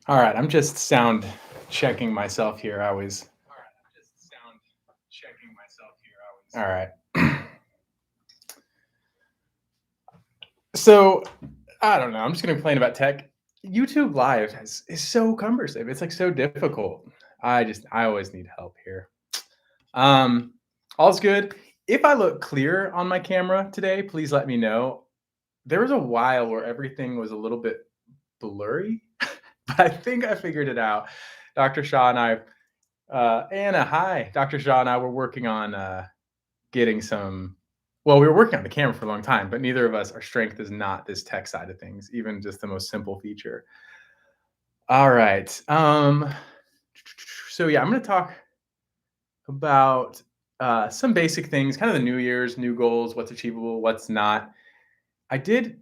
All right, I'm just sound checking myself here. I always. All right. So I don't know. I'm just gonna complain about tech. YouTube Live is so cumbersome. It's like so difficult. I always need help here. Um, all's good. If I look clear on my camera today, please let me know. There was a while where everything was a little bit blurry, but I think I figured it out. Dr. Shaw and I, Anna, hi. Dr. Shaw and I were working on getting some. Well, we were working on the camera for a long time, but neither of us, our strength is not this tech side of things, even just the most simple feature. All right. So yeah, I'm going to talk about some basic things, kind of the New Year's, new goals, what's achievable, what's not. I did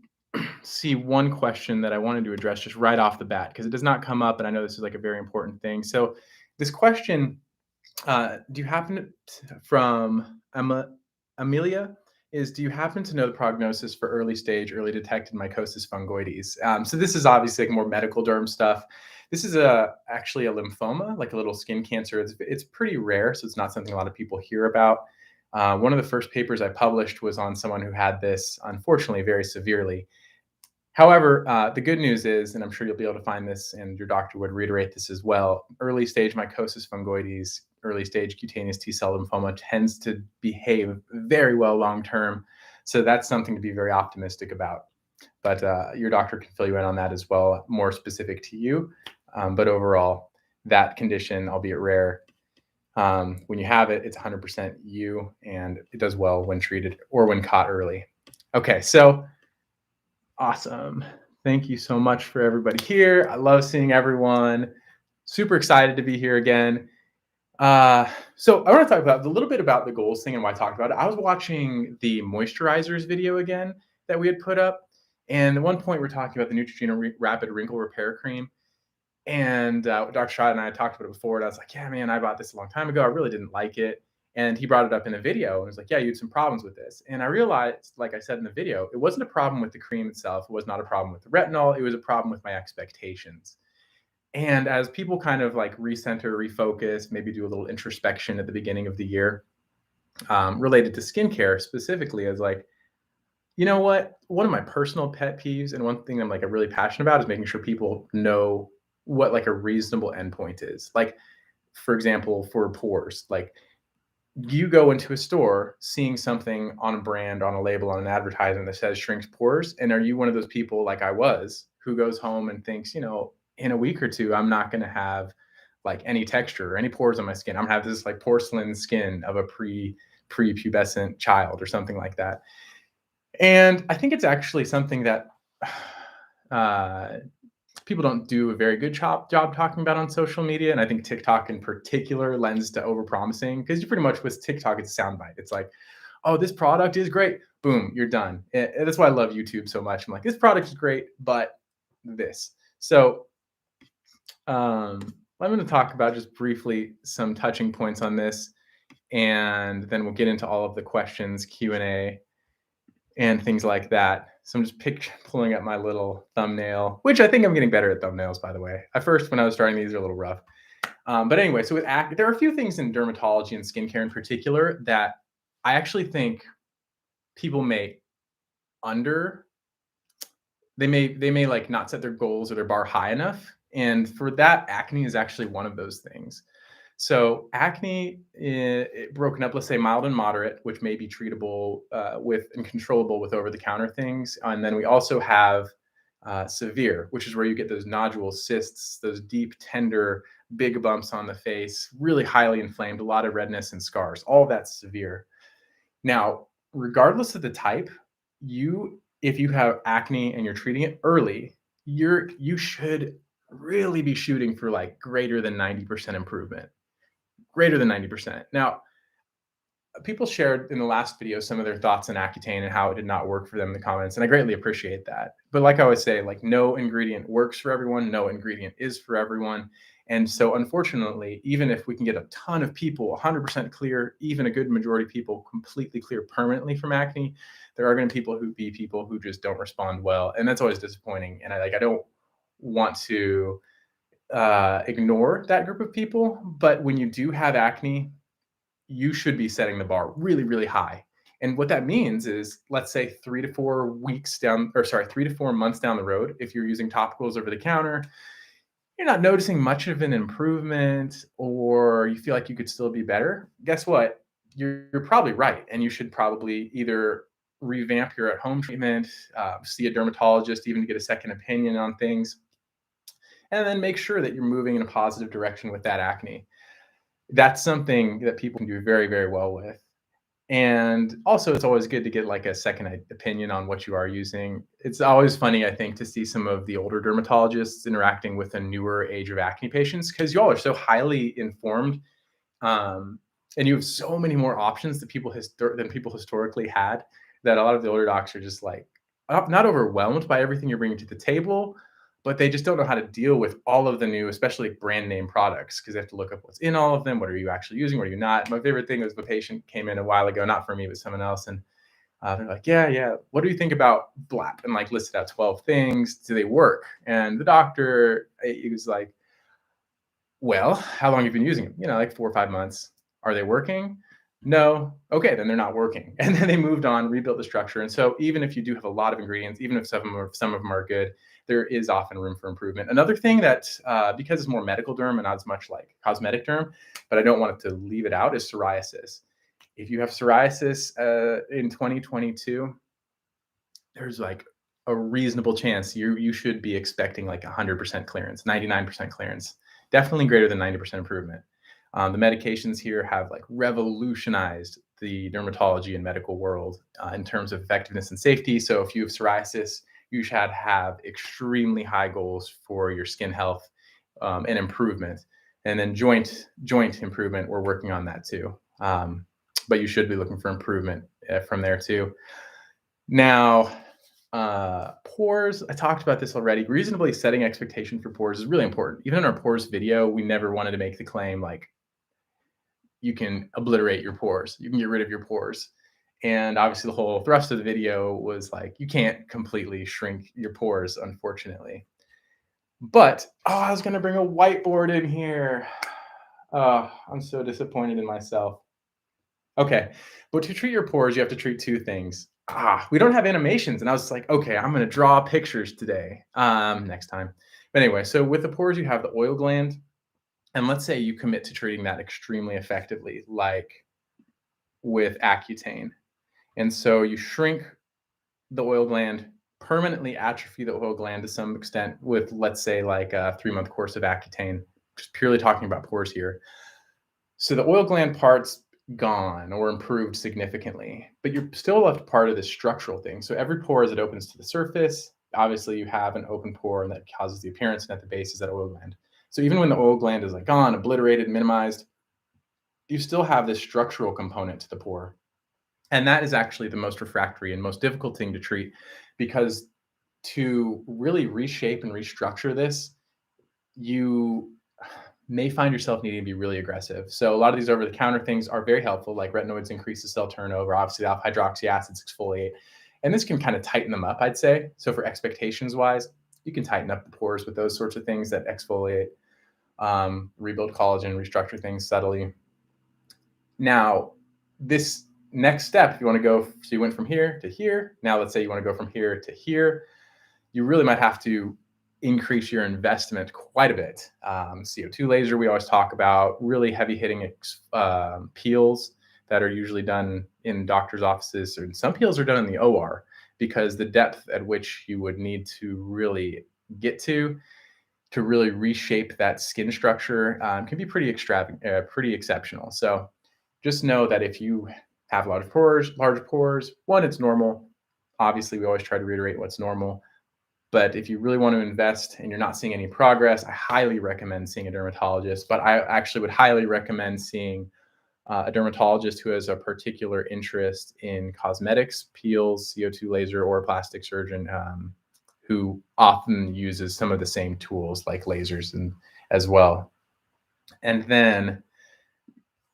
see one question that I wanted to address just right off the bat because it does not come up, and I know this is like a very important thing. So this question, do you happen to, from Amelia, is do you happen to know the prognosis for early stage, early detected mycosis fungoides? So this is obviously like more medical derm stuff. This is actually a lymphoma, like a little skin cancer. It's pretty rare, so it's not something a lot of people hear about. One of the first papers I published was on someone who had this, unfortunately, very severely. However, the good news is, and I'm sure you'll be able to find this, and your doctor would reiterate this as well, early stage mycosis fungoides, early stage cutaneous T-cell lymphoma tends to behave very well long term. So that's something to be very optimistic about. But your doctor can fill you in on that as well, more specific to you. But overall, that condition, albeit rare, when you have it, it's 100% you, and it does well when treated or when caught early. Okay, so awesome. Thank you so much for everybody here. I love seeing everyone. Super excited to be here again. So I want to talk about a little bit about the goals thing and why I talked about it. I was watching the moisturizers video again that we had put up. And at one point, we're talking about the Neutrogena Rapid Wrinkle Repair Cream. And Dr. Schott and I talked about it before. And I was like, yeah, man, I bought this a long time ago. I really didn't like it. And he brought it up in a video and was like, yeah, you had some problems with this. And I realized, like I said in the video, it wasn't a problem with the cream itself. It was not a problem with the retinol. It was a problem with my expectations. And as people kind of like recenter, refocus, maybe do a little introspection at the beginning of the year related to skincare specifically, as like, you know what? One of my personal pet peeves and one thing I'm like really passionate about is making sure people know what like a reasonable endpoint is. Like, for example, for pores, like you go into a store seeing something on a brand, on a label, on an advertisement that says shrinks pores. And are you one of those people like I was who goes home and thinks, you know, in a week or two, I'm not going to have like any texture or any pores on my skin. I'm gonna have this like porcelain skin of a prepubescent child or something like that. And I think it's actually something that uh, people don't do a very good job talking about on social media. And I think TikTok in particular lends to overpromising because you pretty much with TikTok, it's a soundbite. It's like, oh, this product is great. Boom, you're done. And that's why I love YouTube so much. I'm like, this product is great, but this. So I'm going to talk about just briefly some touching points on this, and then we'll get into all of the questions, Q&A, and things like that. So I'm just pulling up my little thumbnail, which I think I'm getting better at thumbnails, by the way. At first, when I was starting these, are a little rough. But anyway, so with acne, there are a few things in dermatology and skincare in particular that I actually think people may they may like not set their goals or their bar high enough. And for that, acne is actually one of those things. So acne, broken up, let's say mild and moderate, which may be treatable with and controllable with over-the-counter things. And then we also have severe, which is where you get those nodules, cysts, those deep, tender, big bumps on the face, really highly inflamed, a lot of redness and scars. All that's severe. Now, regardless of the type, if you have acne and you're treating it early, you should really be shooting for like greater than 90% improvement. Greater than 90%. Now, people shared in the last video some of their thoughts on Accutane and how it did not work for them in the comments, and I greatly appreciate that. But like I always say, like no ingredient works for everyone, no ingredient is for everyone. And so unfortunately, even if we can get a ton of people 100% clear, even a good majority of people completely clear permanently from acne, there are going to be people who just don't respond well. And that's always disappointing. And I don't want to ignore that group of people. But when you do have acne, you should be setting the bar really, really high. And what that means is, let's say 3 to 4 months down the road, if you're using topicals over the counter, you're not noticing much of an improvement, or you feel like you could still be better. Guess what? You're probably right. And you should probably either revamp your at home treatment, see a dermatologist, even to get a second opinion on things, and then make sure that you're moving in a positive direction with that acne. That's something that people can do very, very well with. And also, it's always good to get like a second opinion on what you are using. It's always funny, I think, to see some of the older dermatologists interacting with a newer age of acne patients, because you all are so highly informed, um, and you have so many more options that than people historically had, that a lot of the older docs are just like not overwhelmed by everything you're bringing to the table, but they just don't know how to deal with all of the new, especially brand name products, because they have to look up what's in all of them. What are you actually using? What are you not? My favorite thing was the patient came in a while ago, not for me, but someone else, and they're like, yeah. What do you think about BLAP? And like listed out 12 things. Do they work? And the doctor, he was like, well, how long have you been using them? Like 4 or 5 months. Are they working? No. Okay, then they're not working. And then they moved on, rebuilt the structure. And so even if you do have a lot of ingredients, even if some of them are good, there is often room for improvement. Another thing that, because it's more medical derm and not as much like cosmetic derm, but I don't want it to leave it out, is psoriasis. If you have psoriasis in 2022, there's like a reasonable chance you should be expecting like 100% clearance, 99% clearance, definitely greater than 90% improvement. The medications here have like revolutionized the dermatology and medical world in terms of effectiveness and safety. So if you have psoriasis, you should have extremely high goals for your skin health and improvement. And then joint improvement, we're working on that too. But you should be looking for improvement from there too. Now, pores, I talked about this already. Reasonably setting expectation for pores is really important. Even in our pores video, we never wanted to make the claim like you can obliterate your pores, you can get rid of your pores. And obviously, the whole thrust of the video was like, you can't completely shrink your pores, unfortunately. But, I was going to bring a whiteboard in here. I'm so disappointed in myself. Okay, but to treat your pores, you have to treat two things. We don't have animations, and I was like, okay, I'm going to draw pictures today, next time. But anyway, so with the pores, you have the oil gland, and let's say you commit to treating that extremely effectively, like with Accutane. And so you shrink the oil gland, permanently atrophy the oil gland to some extent with, let's say, like a 3-month course of Accutane, just purely talking about pores here. So the oil gland part's gone or improved significantly, but you're still left part of this structural thing. So every pore, as it opens to the surface, obviously you have an open pore, and that causes the appearance, and at the base is that oil gland. So even when the oil gland is like gone, obliterated, minimized, you still have this structural component to the pore. And that is actually the most refractory and most difficult thing to treat, because to really reshape and restructure this, you may find yourself needing to be really aggressive. So a lot of these over-the-counter things are very helpful, like retinoids increase the cell turnover, obviously alpha hydroxy acids exfoliate, and this can kind of tighten them up, I'd say. So for expectations wise, you can tighten up the pores with those sorts of things that exfoliate, rebuild collagen, restructure things subtly. Now, this next step, if you want to go, so you went from here to here. Now, let's say you want to go from here to here. You really might have to increase your investment quite a bit. CO2 laser, we always talk about, really heavy hitting peels that are usually done in doctor's offices, or some peels are done in the OR, because the depth at which you would need to really get to really reshape that skin structure can be pretty extravagant, pretty exceptional. So just know that if you have a lot of pores, large pores, one, it's normal. Obviously, we always try to reiterate what's normal. But if you really want to invest and you're not seeing any progress, I highly recommend seeing a dermatologist. But I actually would highly recommend seeing a dermatologist who has a particular interest in cosmetics, peels, CO2 laser, or a plastic surgeon who often uses some of the same tools like lasers and as well. And then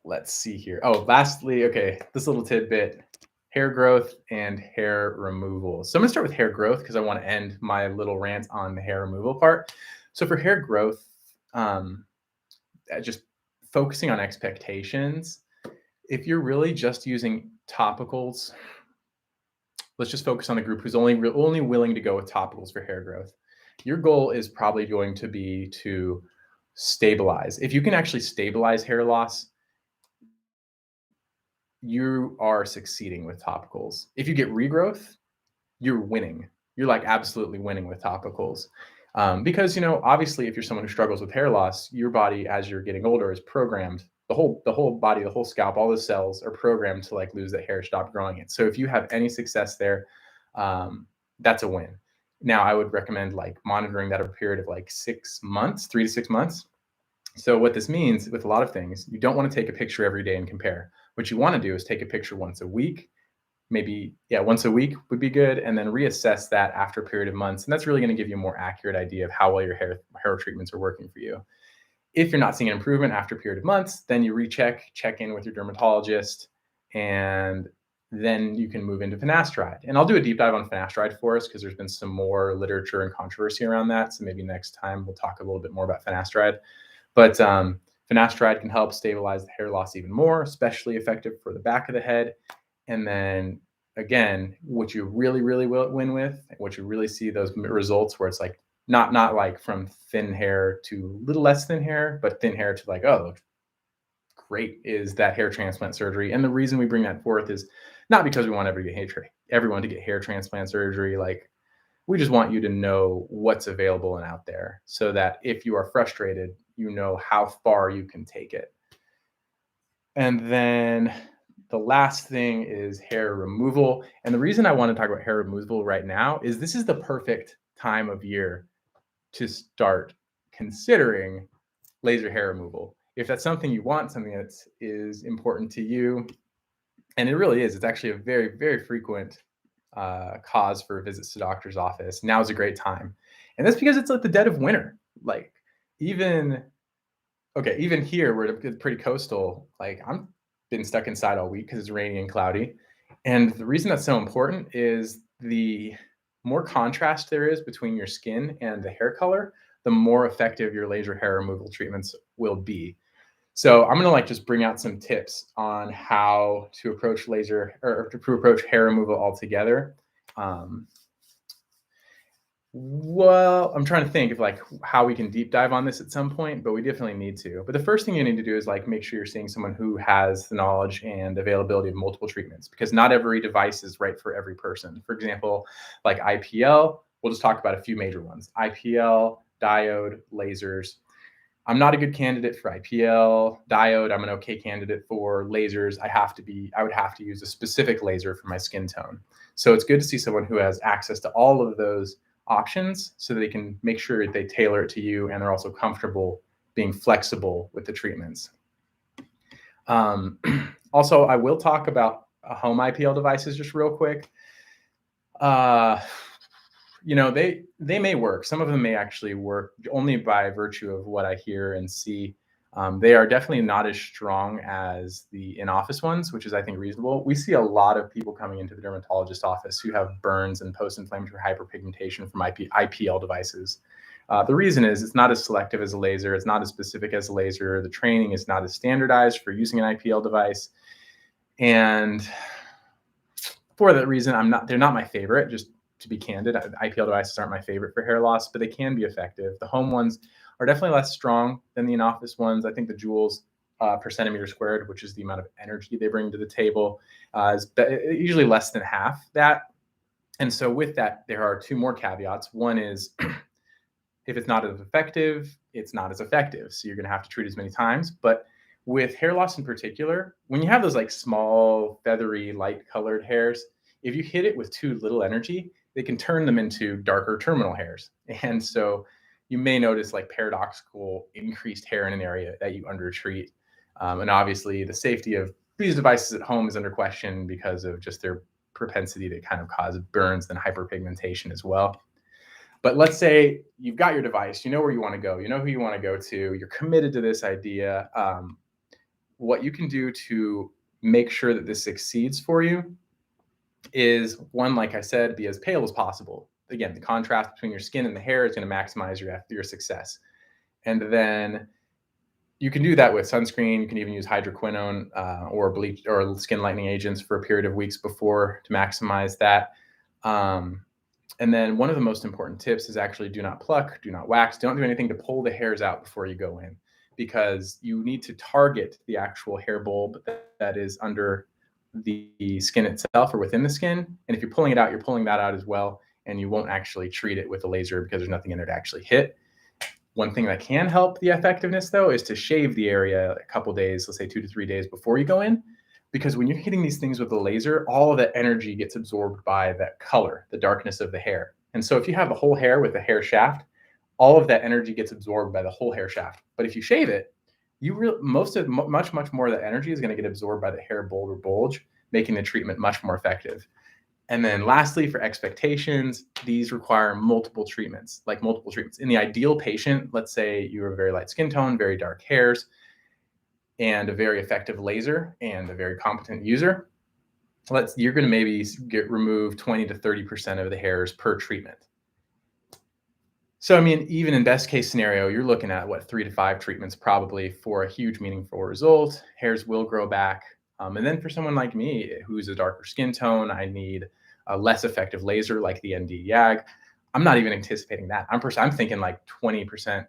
let's see here. Lastly, okay, this little tidbit: hair growth and hair removal. So I'm gonna start with hair growth because I want to end my little rant on the hair removal part. So for hair growth, just focusing on expectations. If you're really just using topicals, let's just focus on the group who's only willing to go with topicals for hair growth. Your goal is probably going to be to stabilize. If you can actually stabilize hair loss, you are succeeding with topicals. If you get regrowth, you're winning. You're like absolutely winning with topicals. Because, obviously if you're someone who struggles with hair loss, your body as you're getting older is programmed. The whole body, the whole scalp, all the cells are programmed to like lose that hair, stop growing it. So if you have any success there, that's a win. Now I would recommend like monitoring that over a period of like 6 months, 3 to 6 months. So what this means with a lot of things, you don't want to take a picture every day and compare. What you want to do is take a picture once a week, maybe once a week would be good, and then reassess that after a period of months. And that's really going to give you a more accurate idea of how well your hair treatments are working for you. If you're not seeing an improvement after a period of months, then you check in with your dermatologist, and then you can move into finasteride. And I'll do a deep dive on finasteride for us because there's been some more literature and controversy around that. So maybe next time we'll talk a little bit more about finasteride. But finasteride can help stabilize the hair loss even more, especially effective for the back of the head. And then again, what you really, really will win with, what you really see those results where it's like not like from thin hair to a little less thin hair, but thin hair to like, oh, looks great, is that hair transplant surgery. And the reason we bring that forth is not because we want everyone to get hair transplant surgery. Like, we just want you to know what's available and out there so that if you are frustrated, you know how far you can take it. And then the last thing is hair removal. And the reason I want to talk about hair removal right now is this is the perfect time of year to start considering laser hair removal. If that's something you want, something that is important to you, and it really is, it's actually a very, very frequent cause for visits to doctor's office. Now is a great time. And that's because it's like the dead of winter. Like even here, we're pretty coastal. Like I'm been stuck inside all week because it's rainy and cloudy. And the reason that's so important is the more contrast there is between your skin and the hair color, the more effective your laser hair removal treatments will be. So I'm going to just bring out some tips on how to approach laser or to approach hair removal altogether. Well, I'm trying to think of how we can deep dive on this at some point, but we definitely need to. But the first thing you need to do is make sure you're seeing someone who has the knowledge and availability of multiple treatments, because not every device is right for every person. For example, like IPL, we'll just talk about a few major ones. IPL, diode, lasers. I'm not a good candidate for IPL. Diode, I'm an okay candidate for. Lasers, I would have to use a specific laser for my skin tone. So it's good to see someone who has access to all of those options so that they can make sure they tailor it to you and they're also comfortable being flexible with the treatments. Also, I will talk about home IPL devices just real quick. They may work. Some of them may actually work only by virtue of what I hear and see. They are definitely not as strong as the in-office ones, which is, I think, reasonable. We see a lot of people coming into the dermatologist office who have burns and post-inflammatory hyperpigmentation from IPL devices. The reason is it's not as selective as a laser. It's not as specific as a laser. The training is not as standardized for using an IPL device. And for that reason, they're not my favorite. Just to be candid, IPL devices aren't my favorite for hair loss, but they can be effective. The home ones are definitely less strong than the in-office ones. I think the joules per centimeter squared, which is the amount of energy they bring to the table, is usually less than half that. And so with that, there are two more caveats. One is if it's not as effective, it's not as effective. So you're going to have to treat as many times. But with hair loss in particular, when you have those small, feathery, light-colored hairs, if you hit it with too little energy, they can turn them into darker terminal hairs. And so you may notice paradoxical increased hair in an area that you undertreat. And obviously the safety of these devices at home is under question because of just their propensity to kind of cause burns and hyperpigmentation as well. But let's say you've got your device, you know where you want to go, you know who you want to go to, you're committed to this idea. What you can do to make sure that this succeeds for you is, one, like I said, be as pale as possible. Again, the contrast between your skin and the hair is going to maximize your success. And then you can do that with sunscreen. You can even use hydroquinone or bleach or skin lightening agents for a period of weeks before to maximize that. And then one of the most important tips is actually do not pluck, do not wax, don't do anything to pull the hairs out before you go in, because you need to target the actual hair bulb that is under the skin itself or within the skin. And if you're pulling it out, you're pulling that out as well. And you won't actually treat it with a laser because there's nothing in there to actually hit. One thing that can help the effectiveness, though, is to shave the area a couple days, let's say 2 to 3 days before you go in. Because when you're hitting these things with a laser, all of that energy gets absorbed by that color, the darkness of the hair. And so if you have the whole hair with a hair shaft, all of that energy gets absorbed by the whole hair shaft. But if you shave it, much more of that energy is going to get absorbed by the hair bulb or bulge, making the treatment much more effective. And then lastly, for expectations, these require multiple treatments. In the ideal patient, let's say you have a very light skin tone, very dark hairs, and a very effective laser and a very competent user, you're going to maybe remove 20 to 30% of the hairs per treatment. So, I mean, even in best case scenario, you're looking at 3 to 5 treatments probably for a huge meaningful result. Hairs will grow back. And then for someone like me, who's a darker skin tone, I need a less effective laser like the ND YAG. I'm not even anticipating that. I'm thinking like 20%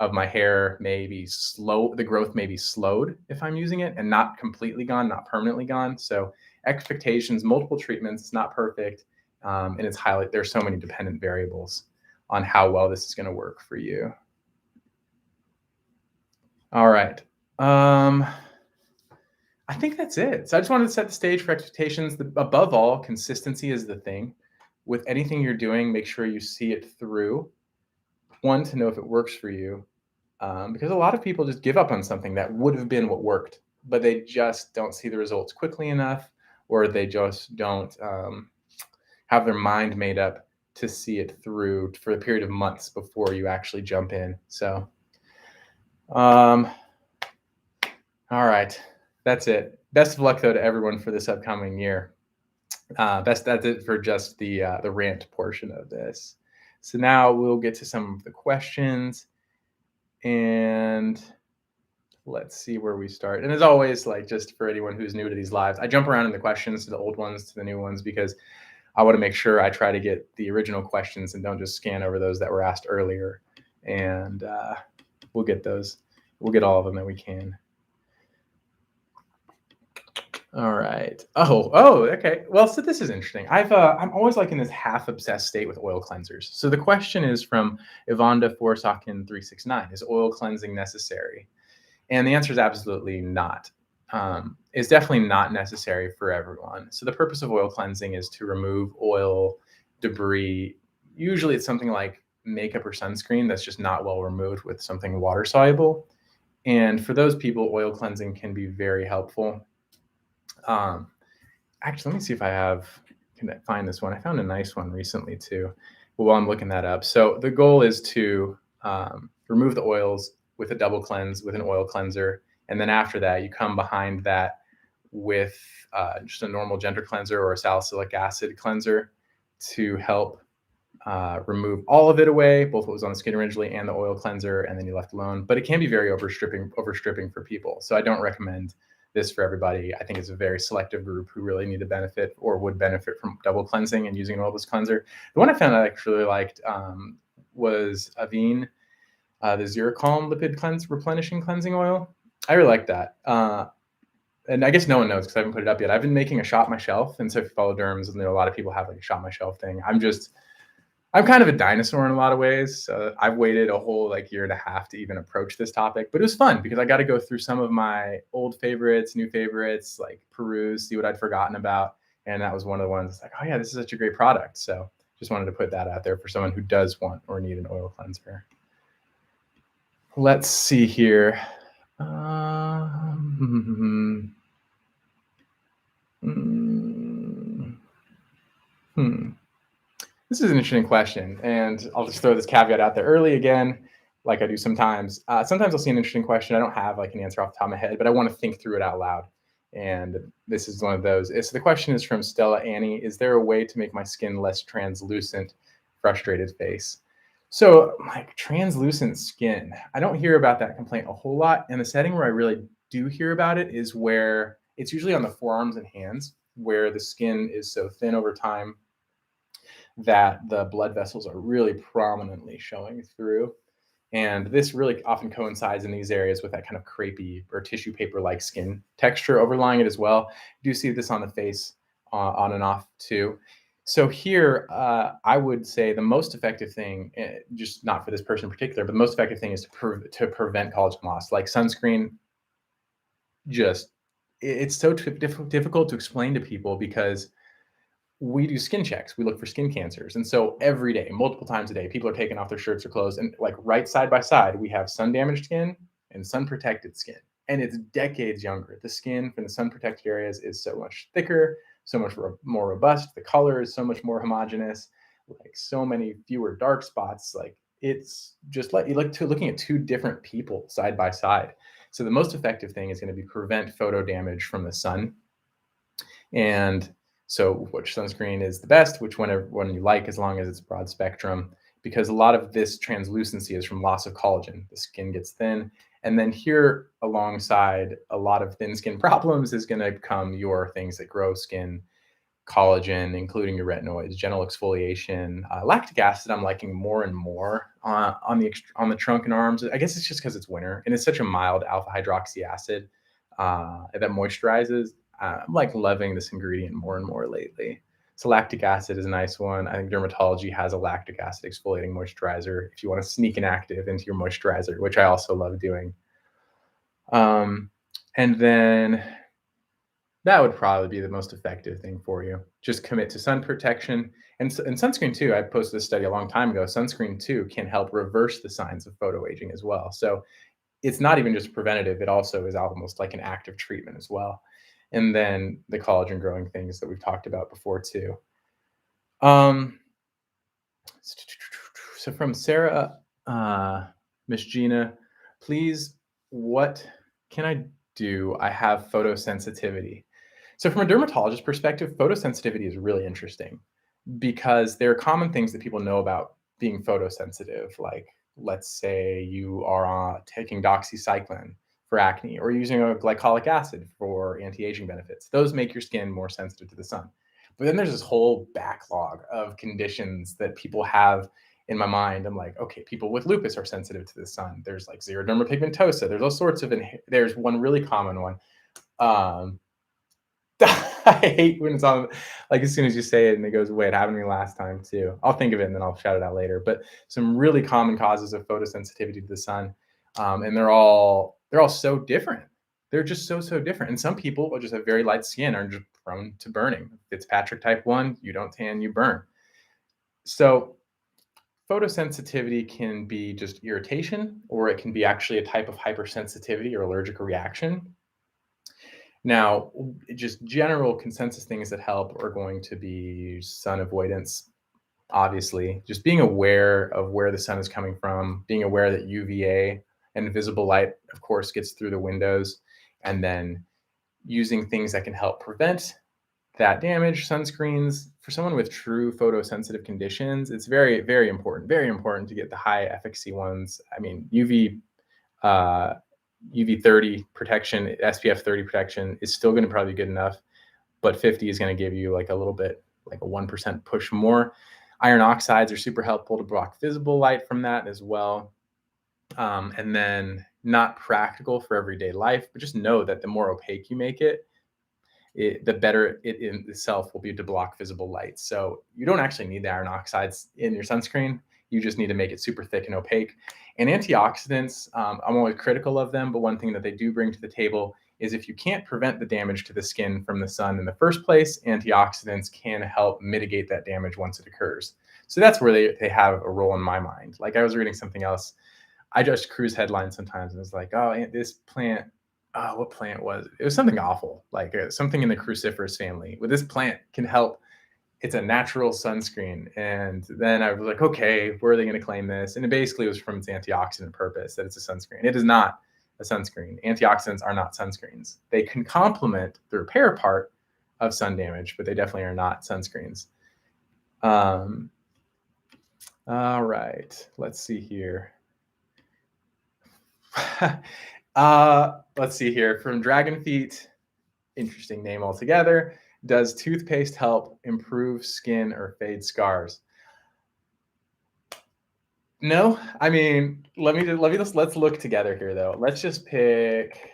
of my hair may be slow. The growth may be slowed if I'm using it, and not completely gone, not permanently gone. So expectations, multiple treatments, it's not perfect. And there's so many dependent variables on how well this is going to work for you. All right. I think that's it. So I just wanted to set the stage for expectations. Above all, consistency is the thing. With anything you're doing, make sure you see it through. One, to know if it works for you. Because a lot of people just give up on something that would have been what worked, but they just don't see the results quickly enough, or they just don't have their mind made up to see it through for a period of months before you actually jump in. So, all right. That's it. Best of luck, though, to everyone for this upcoming year. That's it for just the rant portion of this. So now we'll get to some of the questions, and let's see where we start. And as always, just for anyone who's new to these lives, I jump around in the questions to the old ones to the new ones because I want to make sure I try to get the original questions and don't just scan over those that were asked earlier. And we'll get those. We'll get all of them that we can. All right. Oh, okay. Well, so this is interesting. I'm always in this half obsessed state with oil cleansers. So the question is from Ivanda Forsakin 369. Is oil cleansing necessary? And the answer is absolutely not. It's definitely not necessary for everyone. So the purpose of oil cleansing is to remove oil, debris. Usually it's something like makeup or sunscreen that's just not well removed with something water soluble. And for those people, oil cleansing can be very helpful. Actually, let me see if can I find this one? I found a nice one recently too. Well, while I'm looking that up. So the goal is to remove the oils with a double cleanse with an oil cleanser. And then after that, you come behind that with just a normal gentle cleanser or a salicylic acid cleanser to help remove all of it away, both what was on the skin originally and the oil cleanser, and then you're left alone. But it can be very overstripping for people. So I don't recommend this for everybody. I think it's a very selective group who really need to benefit or would benefit from double cleansing and using an oilless cleanser. The one I found I actually really liked was Avene, the Zerocalm lipid replenishing cleansing oil. I really like that. And I guess no one knows because I haven't put it up yet. I've been making a shop my shelf. And so if you follow derms, and a lot of people have a shop my shelf thing. I'm kind of a dinosaur in a lot of ways. So I've waited a whole year and a half to even approach this topic, but it was fun because I got to go through some of my old favorites, new favorites, peruse, see what I'd forgotten about. And that was one of the ones oh yeah, this is such a great product. So just wanted to put that out there for someone who does want or need an oil cleanser. Let's see here. This is an interesting question, and I'll just throw this caveat out there early again, like I do sometimes. Sometimes I'll see an interesting question. I don't have an answer off the top of my head, but I want to think through it out loud. And this is one of those. So the question is from Stella Annie. Is there a way to make my skin less translucent? Frustrated face. So, like translucent skin, I don't hear about that complaint a whole lot. And the setting where I really do hear about it is where it's usually on the forearms and hands, where the skin is so thin over time that the blood vessels are really prominently showing through. And this really often coincides in these areas with that kind of crepey or tissue paper like skin texture overlying it as well. You do see this on the face on and off too. So here, I would say the most effective thing, just not for this person in particular, but the most effective thing is to prevent collagen loss. Like sunscreen, just it's so difficult to explain to people because we do skin checks. We look for skin cancers. And so every day, multiple times a day, people are taking off their shirts or clothes. And like right side by side, we have sun damaged skin and sun protected skin. And it's decades younger. The skin from the sun protected areas is so much thicker, so much more robust. The color is so much more homogeneous, like so many fewer dark spots. Like it's just like you looking at two different people side by side. So the most effective thing is going to be prevent photo damage from the sun. And so which sunscreen is the best, which one you like, as long as it's broad spectrum, because a lot of this translucency is from loss of collagen. The skin gets thin. And then here alongside a lot of thin skin problems is going to come your things that grow skin, collagen, including your retinoids, gentle exfoliation, lactic acid. I'm liking more and more on the trunk and arms. I guess it's just because it's winter and it's such a mild alpha hydroxy acid that moisturizes. I'm like loving this ingredient more and more lately. So lactic acid is a nice one. I think Dermatology has a lactic acid exfoliating moisturizer if you want to sneak an active into your moisturizer, which I also love doing. And then that would probably be the most effective thing for you. Just commit to sun protection and sunscreen too. I posted a study a long time ago. Sunscreen too can help reverse the signs of photo aging as well. So it's not even just preventative, it also is almost like an active treatment as well. And then the collagen growing things that we've talked about before too. So from Sarah, Miss Gina, please, what can I do? I have photosensitivity. So from a dermatologist perspective, photosensitivity is really interesting because there are common things that people know about being photosensitive. Like, let's say you are taking doxycycline for acne or using a glycolic acid for anti-aging benefits. Those make your skin more sensitive to the sun. But then there's this whole backlog of conditions that people have in my mind. I'm like, okay, people with lupus are sensitive to the sun. There's like xeroderma pigmentosa. There's all sorts of, there's one really common one. I hate when it's on, like as soon as you say it and it goes away. It happened to me last time too. I'll think of it and then I'll shout it out later. But some really common causes of photosensitivity to the sun, and they're all so different. They're just so different. And some people will just have very light skin are just prone to burning. Fitzpatrick type 1, you don't tan, you burn. So photosensitivity can be just irritation, or it can be actually a type of hypersensitivity or allergic reaction. Now, just general consensus things that help are going to be sun avoidance, obviously, just being aware of where the sun is coming from, being aware that UVA and visible light, of course, gets through the windows, and then using things that can help prevent that damage. Sunscreens, for someone with true photosensitive conditions, it's very important to get the high efficacy ones. I mean, UV 30 protection, SPF 30 protection is still going to probably be good enough, but 50 is going to give you like a little bit, like a 1% push more. Iron oxides are super helpful to block visible light from that as well. And then not practical for everyday life, but just know that the more opaque you make it, the better it in itself will be to block visible light. So you don't actually need the iron oxides in your sunscreen. You just need to make it super thick and opaque. And antioxidants, I'm always critical of them, but one thing that they do bring to the table is if you can't prevent the damage to the skin from the sun in the first place, antioxidants can help mitigate that damage once it occurs. So that's where they have a role in my mind. Like I was reading something else. I just cruise headlines sometimes and it's like, oh, this plant, what plant was it? It was something awful, like something in the cruciferous family. Well, this plant can help. It's a natural sunscreen. And then I was like, okay, where are they going to claim this? And it basically was from its antioxidant purpose that it's a sunscreen. It is not a sunscreen. Antioxidants are not sunscreens. They can complement the repair part of sun damage, but they definitely are not sunscreens. All right, let's see here. Let's see here from Dragon Feet. Interesting name altogether. Does toothpaste help improve skin or fade scars? No, I mean, let's look together here though. Let's just pick.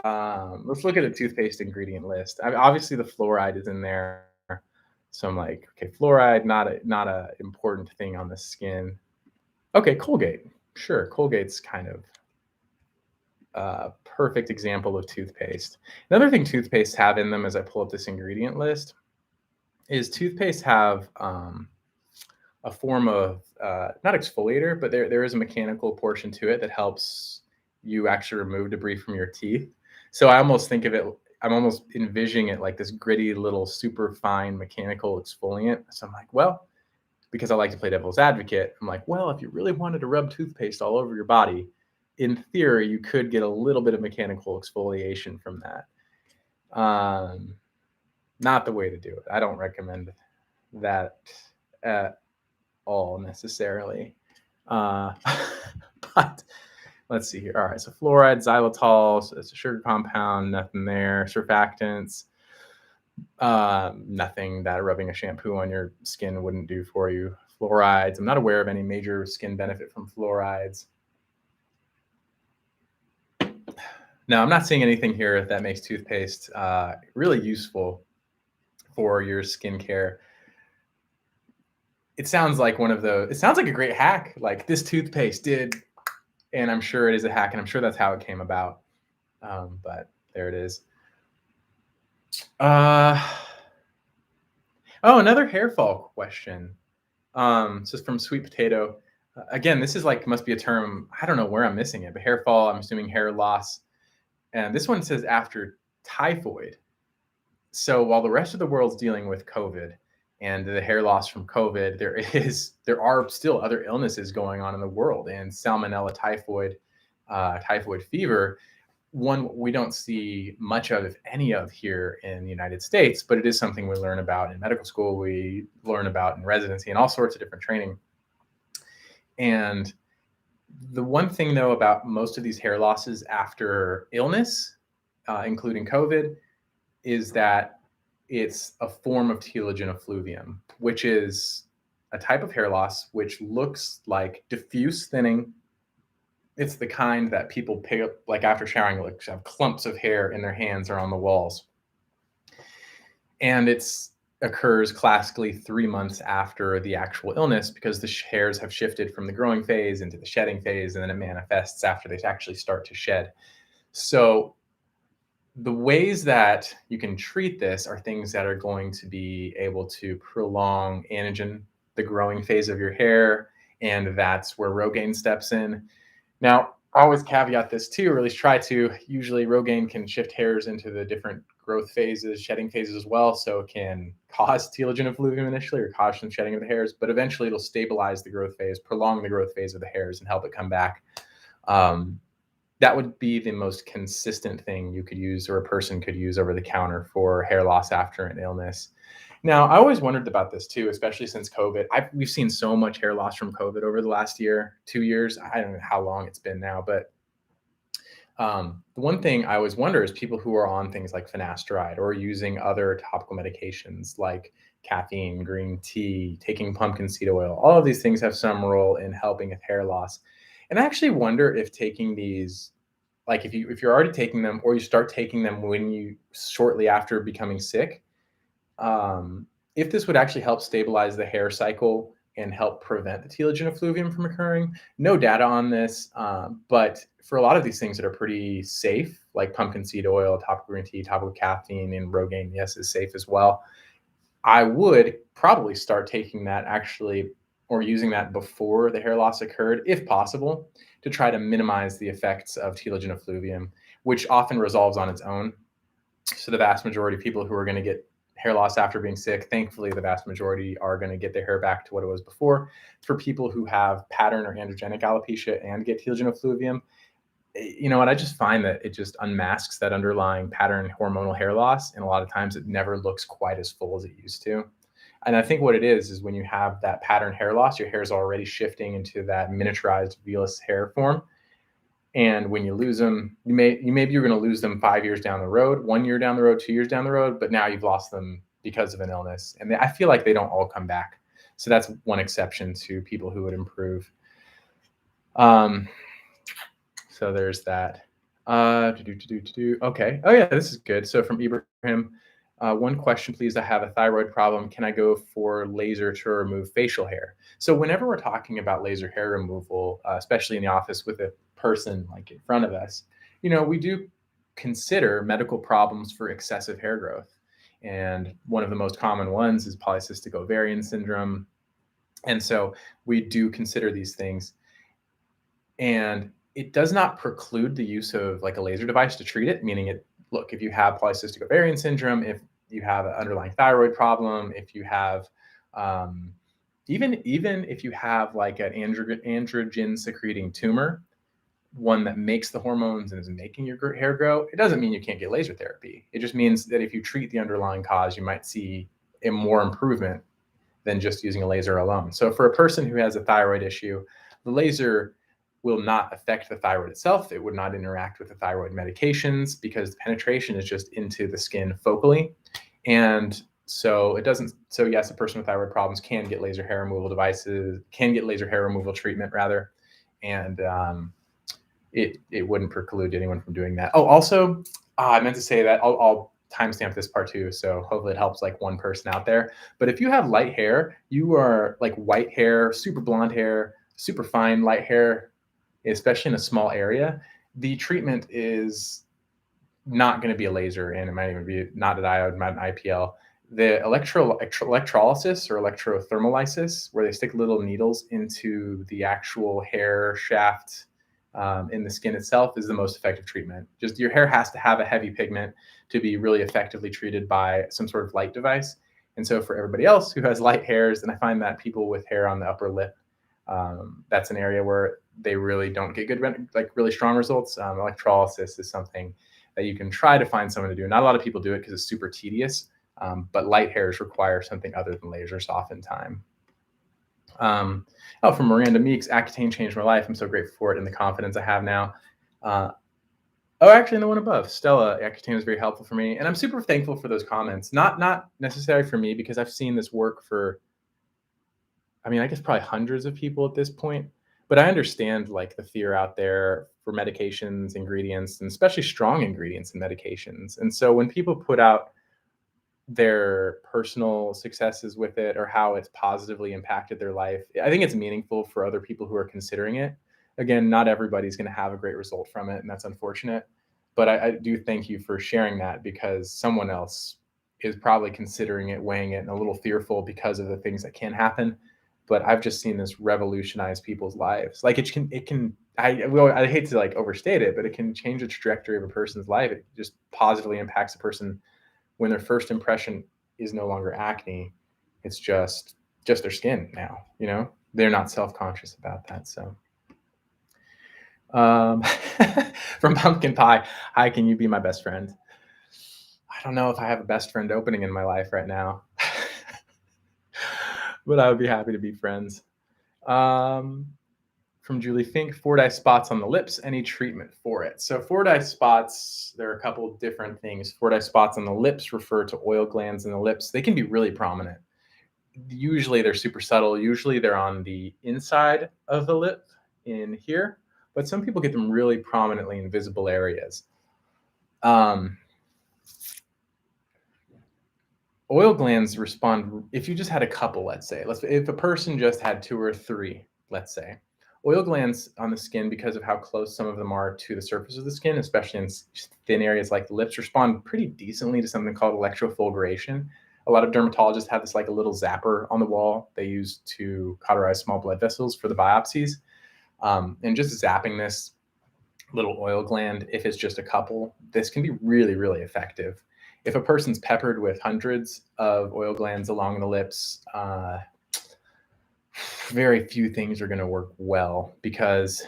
Let's look at a toothpaste ingredient list. I mean, obviously, the fluoride is in there, so I'm like, okay, fluoride, not a important thing on the skin. Okay, Colgate, sure, Colgate's kind of perfect example of toothpaste. Another thing toothpaste have in them, as I pull up this ingredient list, is toothpaste have a form of not exfoliator, but there is a mechanical portion to it that helps you actually remove debris from your teeth. So I almost think of it, I'm almost envisioning it like this gritty little super fine mechanical exfoliant. So I'm like, well, because I like to play devil's advocate, I'm like, well, if you really wanted to rub toothpaste all over your body, in theory, you could get a little bit of mechanical exfoliation from that. Not the way to do it. I don't recommend that at all necessarily. But let's see here. All right, so fluoride, xylitol, so it's a sugar compound, nothing there. Surfactants, nothing that rubbing a shampoo on your skin wouldn't do for you. Fluorides, I'm not aware of any major skin benefit from fluorides. No, I'm not seeing anything here that makes toothpaste really useful for your skincare. It sounds like it sounds like a great hack. Like this toothpaste did, and I'm sure it is a hack, and I'm sure that's how it came about. But there it is. Another hair fall question. This is from Sweet Potato. Again, this is like, must be a term. I don't know where I'm missing it, but hair fall, I'm assuming hair loss. And this one says after typhoid. So while the rest of the world's dealing with COVID and the hair loss from COVID, there are still other illnesses going on in the world, and salmonella typhoid, typhoid fever, one we don't see much of, if any of, here in the United States, but it is something we learn about in medical school, we learn about in residency, and all sorts of different training. And the one thing, though, about most of these hair losses after illness, including COVID, is that it's a form of telogen effluvium, which is a type of hair loss which looks like diffuse thinning. It's the kind that people pick up like after showering, like have clumps of hair in their hands or on the walls. And it's occurs classically 3 months after the actual illness, because the hairs have shifted from the growing phase into the shedding phase, and then it manifests after they actually start to shed. So the ways that you can treat this are things that are going to be able to prolong anagen, the growing phase of your hair, and that's where Rogaine steps in. Now, I always caveat this too, or at least try to. Usually Rogaine can shift hairs into the different growth phases, shedding phases as well, so it can cause telogen effluvium initially, or cause some shedding of the hairs, but eventually it'll stabilize the growth phase, prolong the growth phase of the hairs, and help it come back. That would be the most consistent thing you could use, or a person could use over the counter for hair loss after an illness. Now, I always wondered about this too, especially since COVID. We've seen so much hair loss from COVID over the last year, 2 years. I don't know how long it's been now, but the one thing I always wonder is people who are on things like finasteride or using other topical medications like caffeine, green tea, taking pumpkin seed oil. All of these things have some role in helping with hair loss. And I actually wonder if taking these, like if you're already taking them, or you start taking them when you shortly after becoming sick, if this would actually help stabilize the hair cycle and help prevent the telogen effluvium from occurring. No data on this, but for a lot of these things that are pretty safe, like pumpkin seed oil, topical green tea, topical caffeine, and Rogaine, yes, is safe as well. I would probably start taking that actually, or using that before the hair loss occurred, if possible, to try to minimize the effects of telogen effluvium, which often resolves on its own. So the vast majority of people who are going to get hair loss after being sick, thankfully, the vast majority are going to get their hair back to what it was before. For people who have pattern or androgenic alopecia and get telogen effluvium, you know what, I just find that it just unmasks that underlying pattern hormonal hair loss, and a lot of times it never looks quite as full as it used to. And I think what it is when you have that pattern hair loss, your hair is already shifting into that miniaturized vellus hair form. And when you lose them, maybe you're going to lose them 5 years down the road, 1 year down the road, 2 years down the road, but now you've lost them because of an illness. And I feel like they don't all come back. So that's one exception to people who would improve. So there's that. Okay. Oh yeah, this is good. So from Ibrahim, one question, please. I have a thyroid problem. Can I go for laser to remove facial hair? So whenever we're talking about laser hair removal, especially in the office with a person like in front of us, we do consider medical problems for excessive hair growth. And one of the most common ones is polycystic ovarian syndrome. And so we do consider these things. And it does not preclude the use of like a laser device to treat it, meaning look, if you have polycystic ovarian syndrome, if you have an underlying thyroid problem, if you have, even if you have like an androgen secreting tumor, one that makes the hormones and is making your hair grow, it doesn't mean you can't get laser therapy. It just means that if you treat the underlying cause, you might see a more improvement than just using a laser alone. So for a person who has a thyroid issue, the laser will not affect the thyroid itself. It would not interact with the thyroid medications because the penetration is just into the skin focally. And so it doesn't, so yes, a person with thyroid problems can get laser hair removal treatment rather. And it wouldn't preclude anyone from doing that. Oh, also, I meant to say that I'll timestamp this part too, so hopefully it helps like one person out there. But if you have light hair, you are like white hair, super blonde hair, super fine light hair, especially in a small area, the treatment is not going to be a laser, and it might even be not a diode, not an IPL. The electrolysis or electrothermolysis, where they stick little needles into the actual hair shaft in the skin itself, is the most effective treatment. Just your hair has to have a heavy pigment to be really effectively treated by some sort of light device. And so for everybody else who has light hairs, and I find that people with hair on the upper lip, that's an area where they really don't get good, like really strong results. Electrolysis is something that you can try to find someone to do. Not a lot of people do it because it's super tedious, but light hairs require something other than lasers oftentimes. From Miranda Meeks, Accutane changed my life. I'm so grateful for it and the confidence I have now. Actually, the one above, Stella, Accutane was very helpful for me. And I'm super thankful for those comments. Not necessary for me because I've seen this work for, I guess probably hundreds of people at this point. But I understand like the fear out there for medications, ingredients, and especially strong ingredients in medications. And so when people put out their personal successes with it or how it's positively impacted their life, I think it's meaningful for other people who are considering it. Again, not everybody's going to have a great result from it, and that's unfortunate. But I do thank you for sharing that, because someone else is probably considering it, weighing it, and a little fearful because of the things that can happen. But I've just seen this revolutionize people's lives. Like it can. I hate to like overstate it, but it can change the trajectory of a person's life. It just positively impacts a person when their first impression is no longer acne. It's just their skin now, they're not self-conscious about that. So from Pumpkin Pie, hi, can you be my best friend? I don't know if I have a best friend opening in my life right now, but I would be happy to be friends. From Julie Fink, fordyce spots on the lips, any treatment for it? So fordyce spots, there are a couple of different things. Fordyce spots on the lips refer to oil glands in the lips. They can be really prominent. Usually they're super subtle. Usually they're on the inside of the lip in here, but some people get them really prominently in visible areas. Oil glands respond, if you just had a couple, let's say, if a person just had 2 or 3, let's say, oil glands on the skin, because of how close some of them are to the surface of the skin, especially in thin areas like the lips, respond pretty decently to something called electrofulguration. A lot of dermatologists have this like a little zapper on the wall they use to cauterize small blood vessels for the biopsies. And just zapping this little oil gland, if it's just a couple, this can be really, really effective. If a person's peppered with hundreds of oil glands along the lips, very few things are going to work well, because,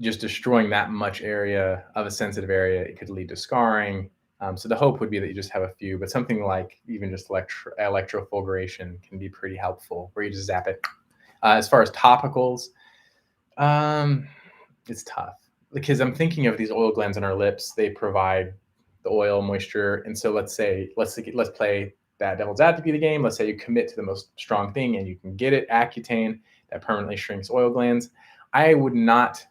just destroying that much area of a sensitive area, it could lead to scarring. So the hope would be that you just have a few, but something like even just electrofulguration can be pretty helpful, where you just zap it. As far as topicals, um, it's tough because I'm thinking of these oil glands on our lips. They provide the oil, moisture, and so let's play that devil's advocate game. Let's say you commit to the most strong thing and you can get it, Accutane, that permanently shrinks oil glands. I would not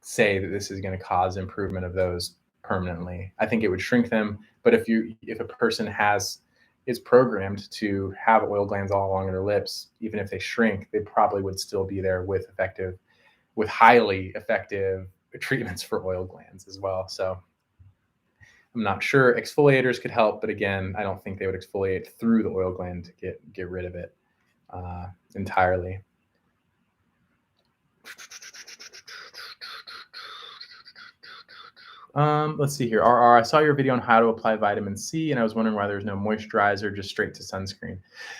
say that this is going to cause improvement of those permanently. I think it would shrink them, but if a person is programmed to have oil glands all along their lips, even if they shrink, they probably would still be there with highly effective treatments for oil glands as well. So I'm not sure exfoliators could help, but again, I don't think they would exfoliate through the oil gland to get rid of it entirely. Let's see here. RR, I saw your video on how to apply vitamin C, and I was wondering why there's no moisturizer, just straight to sunscreen.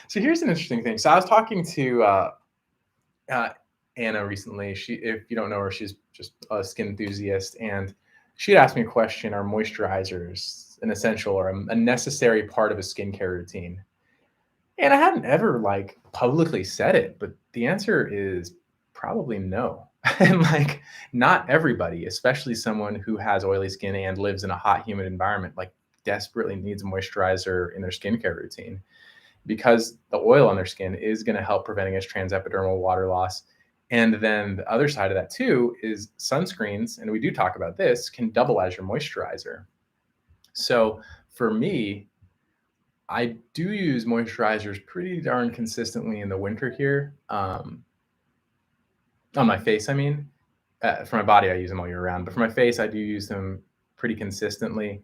So here's an interesting thing. So I was talking to Anna recently. If you don't know her, she's just a skin enthusiast, and she had asked me a question: are moisturizers an essential or a necessary part of a skincare routine? And I hadn't ever publicly said it, but the answer is probably no. And not everybody, especially someone who has oily skin and lives in a hot, humid environment, desperately needs a moisturizer in their skincare routine, because the oil on their skin is going to help preventing its transepidermal water loss. And then the other side of that too is sunscreens, and we do talk about this, can double as your moisturizer. So for me, I do use moisturizers pretty darn consistently in the winter here. On my face, I mean. For my body, I use them all year round, but for my face, I do use them pretty consistently.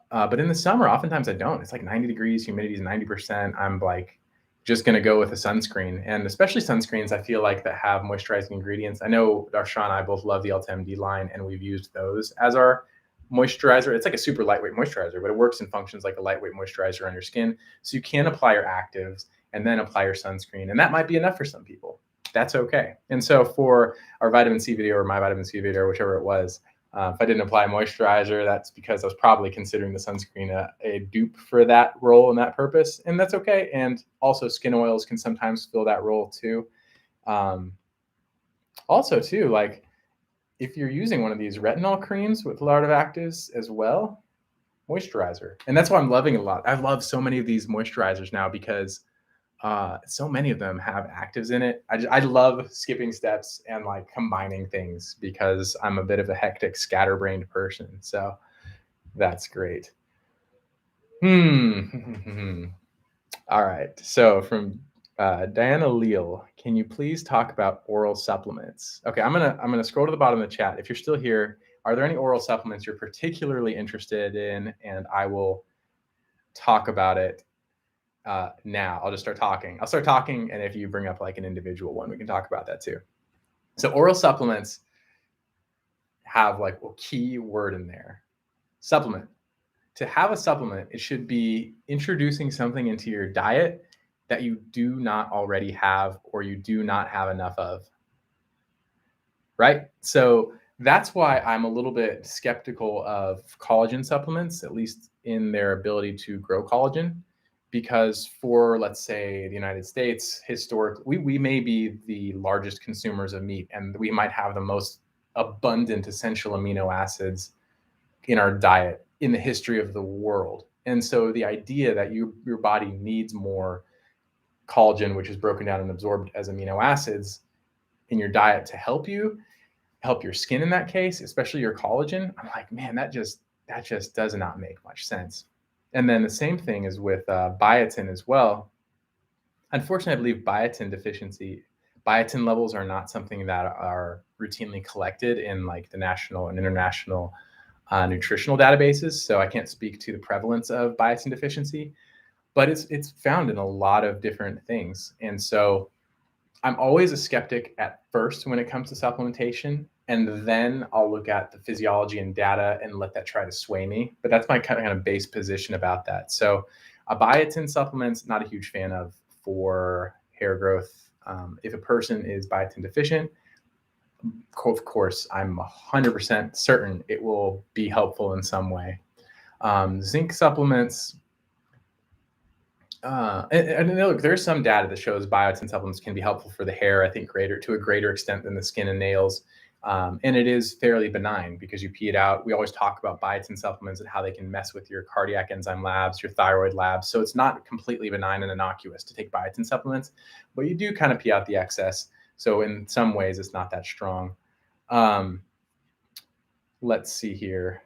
But in the summer, oftentimes I don't. It's like 90 degrees, humidity is 90%. I'm just going to go with a sunscreen. And especially sunscreens, I feel like that have moisturizing ingredients. I know Darshan and I both love the LTMD line, and we've used those as our moisturizer. It's like a super lightweight moisturizer, but it works and functions like a lightweight moisturizer on your skin. So you can apply your actives and then apply your sunscreen. And that might be enough for some people. That's okay. And so for our vitamin C video, or my vitamin C video, or whichever it was, if I didn't apply moisturizer, that's because I was probably considering the sunscreen a dupe for that role and that purpose. And that's okay. And also skin oils can sometimes fill that role too. Also too, if you're using one of these retinol creams with a lot of actives as well, moisturizer. And that's why I'm loving it a lot. I love so many of these moisturizers now because so many of them have actives in it. I love skipping steps and combining things because I'm a bit of a hectic, scatterbrained person. So that's great. All right. So from Diana Leal, can you please talk about oral supplements? Okay, I'm gonna scroll to the bottom of the chat. If you're still here, are there any oral supplements you're particularly interested in? And I will talk about it now. I'll just start talking. I'll start talking, and if you bring up an individual one, we can talk about that too. So oral supplements have a key word in there: supplement. To have a supplement, it should be introducing something into your diet that you do not already have or you do not have enough of. Right? So that's why I'm a little bit skeptical of collagen supplements, at least in their ability to grow collagen. Because for, let's say, the United States, historically, we may be the largest consumers of meat, and we might have the most abundant essential amino acids in our diet in the history of the world. And so the idea that your body needs more collagen, which is broken down and absorbed as amino acids in your diet to help your skin in that case, especially your collagen, I'm like, man, that just does not make much sense. And then the same thing is with biotin as well. Unfortunately, I believe biotin levels are not something that are routinely collected in the national and international nutritional databases. So I can't speak to the prevalence of biotin deficiency, but it's found in a lot of different things. And so I'm always a skeptic at first when it comes to supplementation, and then I'll look at the physiology and data and let that try to sway me. But that's my kind of base position about that. So a biotin supplements, not a huge fan of for hair growth. If a person is biotin deficient, of course, I'm 100% certain it will be helpful in some way. Zinc supplements. And look, there's some data that shows biotin supplements can be helpful for the hair, I think to a greater extent than the skin and nails. And it is fairly benign because you pee it out. We always talk about biotin supplements and how they can mess with your cardiac enzyme labs, your thyroid labs. So it's not completely benign and innocuous to take biotin supplements, but you do kind of pee out the excess. So in some ways, it's not that strong. Let's see here.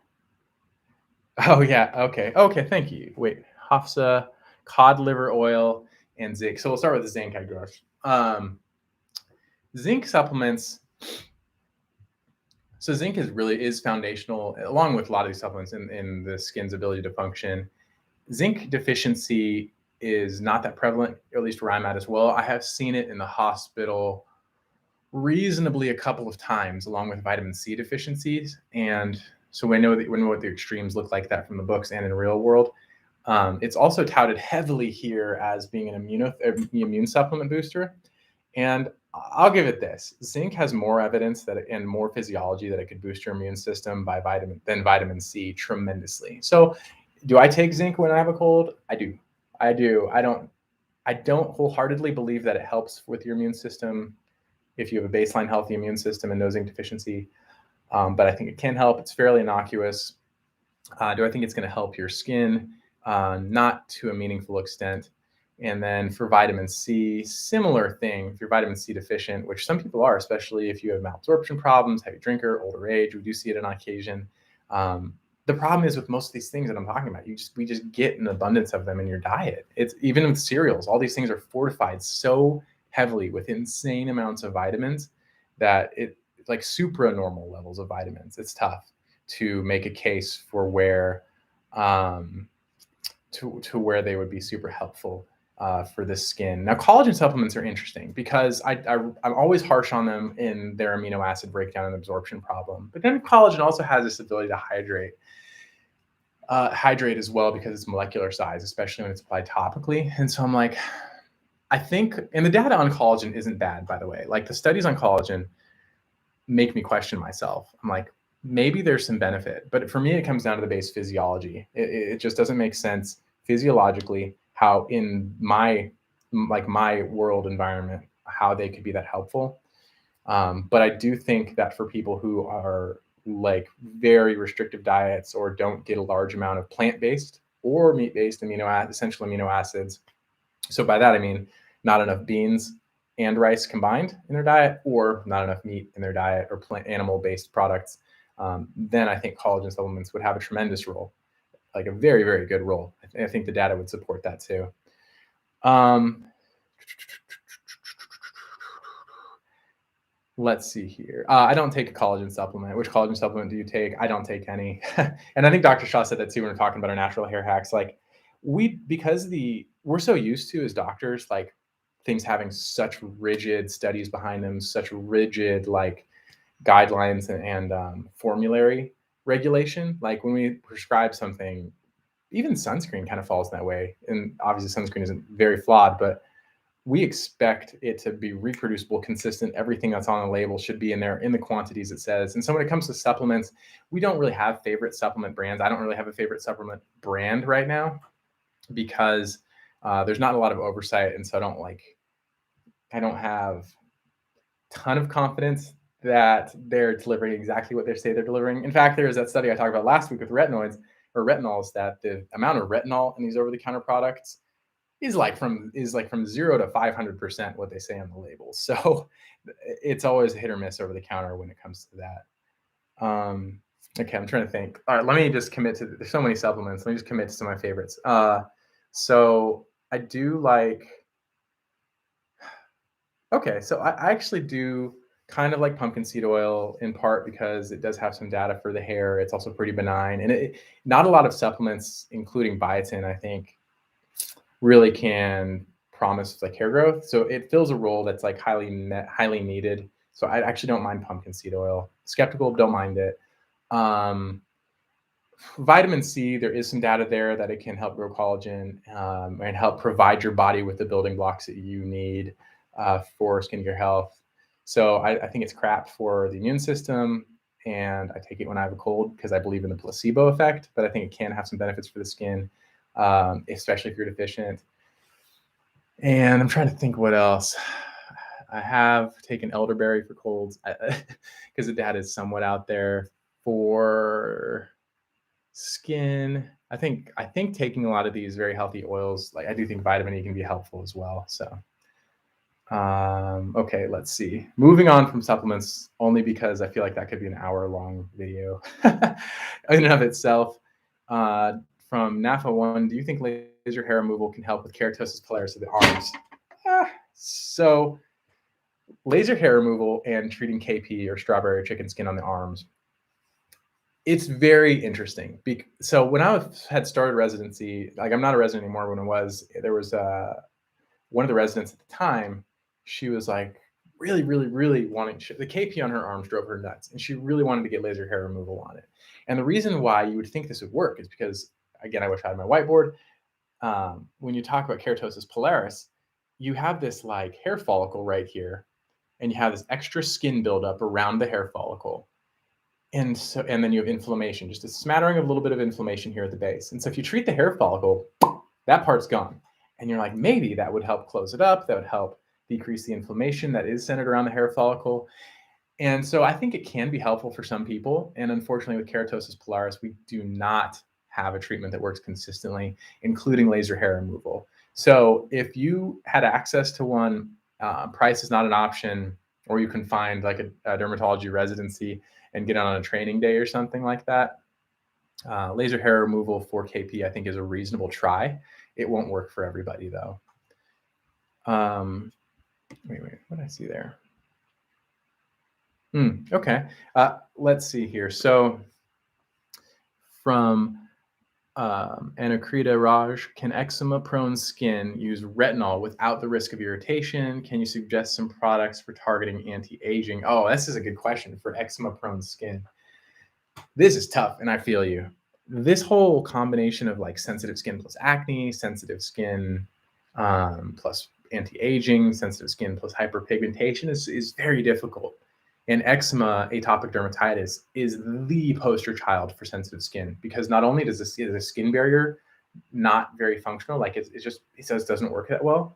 Oh yeah. Okay. Okay. Thank you. Wait, Hafsa, cod liver oil, and zinc. So we'll start with the zinc, I guess. Zinc supplements. So zinc is foundational, along with a lot of these supplements in the skin's ability to function. Zinc deficiency is not that prevalent, or at least where I'm at as well. I have seen it in the hospital reasonably a couple of times, along with vitamin C deficiencies. And so we know what the extremes look like that from the books and in the real world. It's also touted heavily here as being an immune supplement booster. And I'll give it this: zinc has more evidence and more physiology that it could boost your immune system than vitamin C tremendously. So, do I take zinc when I have a cold? I do. I do. I don't wholeheartedly believe that it helps with your immune system if you have a baseline healthy immune system and no zinc deficiency. But I think it can help. It's fairly innocuous. Do I think it's going to help your skin? Not to a meaningful extent. And then for vitamin C, similar thing. If you're vitamin C deficient, which some people are, especially if you have malabsorption problems, heavy drinker, older age, we do see it on occasion. The problem is with most of these things that I'm talking about, we just get an abundance of them in your diet. It's even with cereals, all these things are fortified so heavily with insane amounts of vitamins that it's like supranormal levels of vitamins. It's tough to make a case for where to where they would be super helpful for the skin. Now, collagen supplements are interesting because I'm always harsh on them in their amino acid breakdown and absorption problem. But then collagen also has this ability to hydrate as well because it's molecular size, especially when it's applied topically. And so I'm like, I think, and the data on collagen isn't bad, by the way. Like the studies on collagen make me question myself. I'm like, maybe there's some benefit, but for me, it comes down to the base physiology. It just doesn't make sense physiologically how in my world environment, how they could be that helpful. But I do think that for people who are like very restrictive diets or don't get a large amount of plant-based or meat-based essential amino acids. So by that, I mean, not enough beans and rice combined in their diet, or not enough meat in their diet, or animal-based products, then I think collagen supplements would have a tremendous role, like a very, very good role. I think the data would support that too. Let's see here. I don't take a collagen supplement. Which collagen supplement do you take? I don't take any. And I think Dr. Shaw said that too when we're talking about our natural hair hacks. Like we're so used to as doctors, like things having such rigid studies behind them, such rigid like guidelines and formulary regulation. Like when we prescribe something, even sunscreen kind of falls in that way. And obviously sunscreen isn't very flawed, but we expect it to be reproducible, consistent. Everything that's on the label should be in there in the quantities it says. And so when it comes to supplements, we don't really have favorite supplement brands. I don't really have a favorite supplement brand right now because there's not a lot of oversight. And so I don't have a ton of confidence that they're delivering exactly what they say they're delivering. In fact, there was that study I talked about last week with retinols, that the amount of retinol in these over-the-counter products is like from 0 to 500% what they say on the labels. So it's always a hit or miss over the counter when it comes to that. Okay, I'm trying to think. All right, let me just commit to, there's so many supplements. Let me just commit to some of my favorites. So I do like, okay, so I actually do kind of like pumpkin seed oil, in part because it does have some data for the hair. It's also pretty benign, and not a lot of supplements, including biotin, I think, really can promise like hair growth. So it fills a role that's like highly needed. So I actually don't mind pumpkin seed oil. Skeptical, don't mind it. Vitamin C, there is some data there that it can help grow collagen and help provide your body with the building blocks that you need for skincare health. So I think it's crap for the immune system, and I take it when I have a cold because I believe in the placebo effect, but I think it can have some benefits for the skin, especially if you're deficient. And I'm trying to think what else. I have taken elderberry for colds because the data is somewhat out there. For skin, I think taking a lot of these very healthy oils, like I do think vitamin E can be helpful as well. So okay, let's see. Moving on from supplements, only because I feel like that could be an hour-long video in and of itself. From NAFA1, do you think laser hair removal can help with keratosis pilaris of the arms? So laser hair removal and treating KP or strawberry chicken skin on the arms, it's very interesting. So when I had started residency, like I'm not a resident anymore. When there was one of the residents at the time, she was like really, really, really wanting, the KP on her arms drove her nuts, and she really wanted to get laser hair removal on it. And the reason why you would think this would work is because, again, I wish I had my whiteboard. When you talk about keratosis pilaris, you have this like hair follicle right here, and you have this extra skin buildup around the hair follicle. And then you have inflammation, just a smattering of a little bit of inflammation here at the base. And so if you treat the hair follicle, that part's gone. And you're like, maybe that would help close it up. That would help decrease the inflammation that is centered around the hair follicle. And so I think it can be helpful for some people. And unfortunately, with keratosis pilaris, we do not have a treatment that works consistently, including laser hair removal. So if you had access to one, price is not an option, or you can find like a dermatology residency and get on a training day or something like that. Laser hair removal for KP, I think, is a reasonable try. It won't work for everybody, though. Wait, what did I see there? Okay, let's see here. So from Anakrita Raj, can eczema-prone skin use retinol without the risk of irritation? Can you suggest some products for targeting anti-aging? Oh, this is a good question for eczema-prone skin. This is tough, and I feel you. This whole combination of like sensitive skin plus acne, sensitive skin plus anti-aging, sensitive skin plus hyperpigmentation is very difficult. And eczema, atopic dermatitis, is the poster child for sensitive skin, because not only does the skin barrier not very functional, like it says doesn't work that well,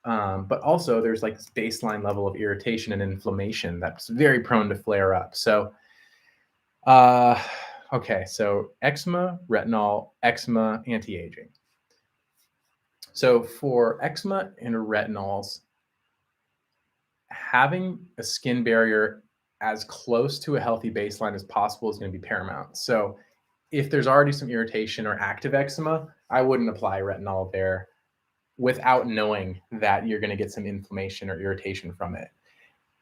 but also there's like this baseline level of irritation and inflammation that's very prone to flare up. So, okay, so eczema, retinol, eczema, anti-aging. So for eczema and retinols, having a skin barrier as close to a healthy baseline as possible is going to be paramount. So if there's already some irritation or active eczema, I wouldn't apply retinol there without knowing that you're going to get some inflammation or irritation from it.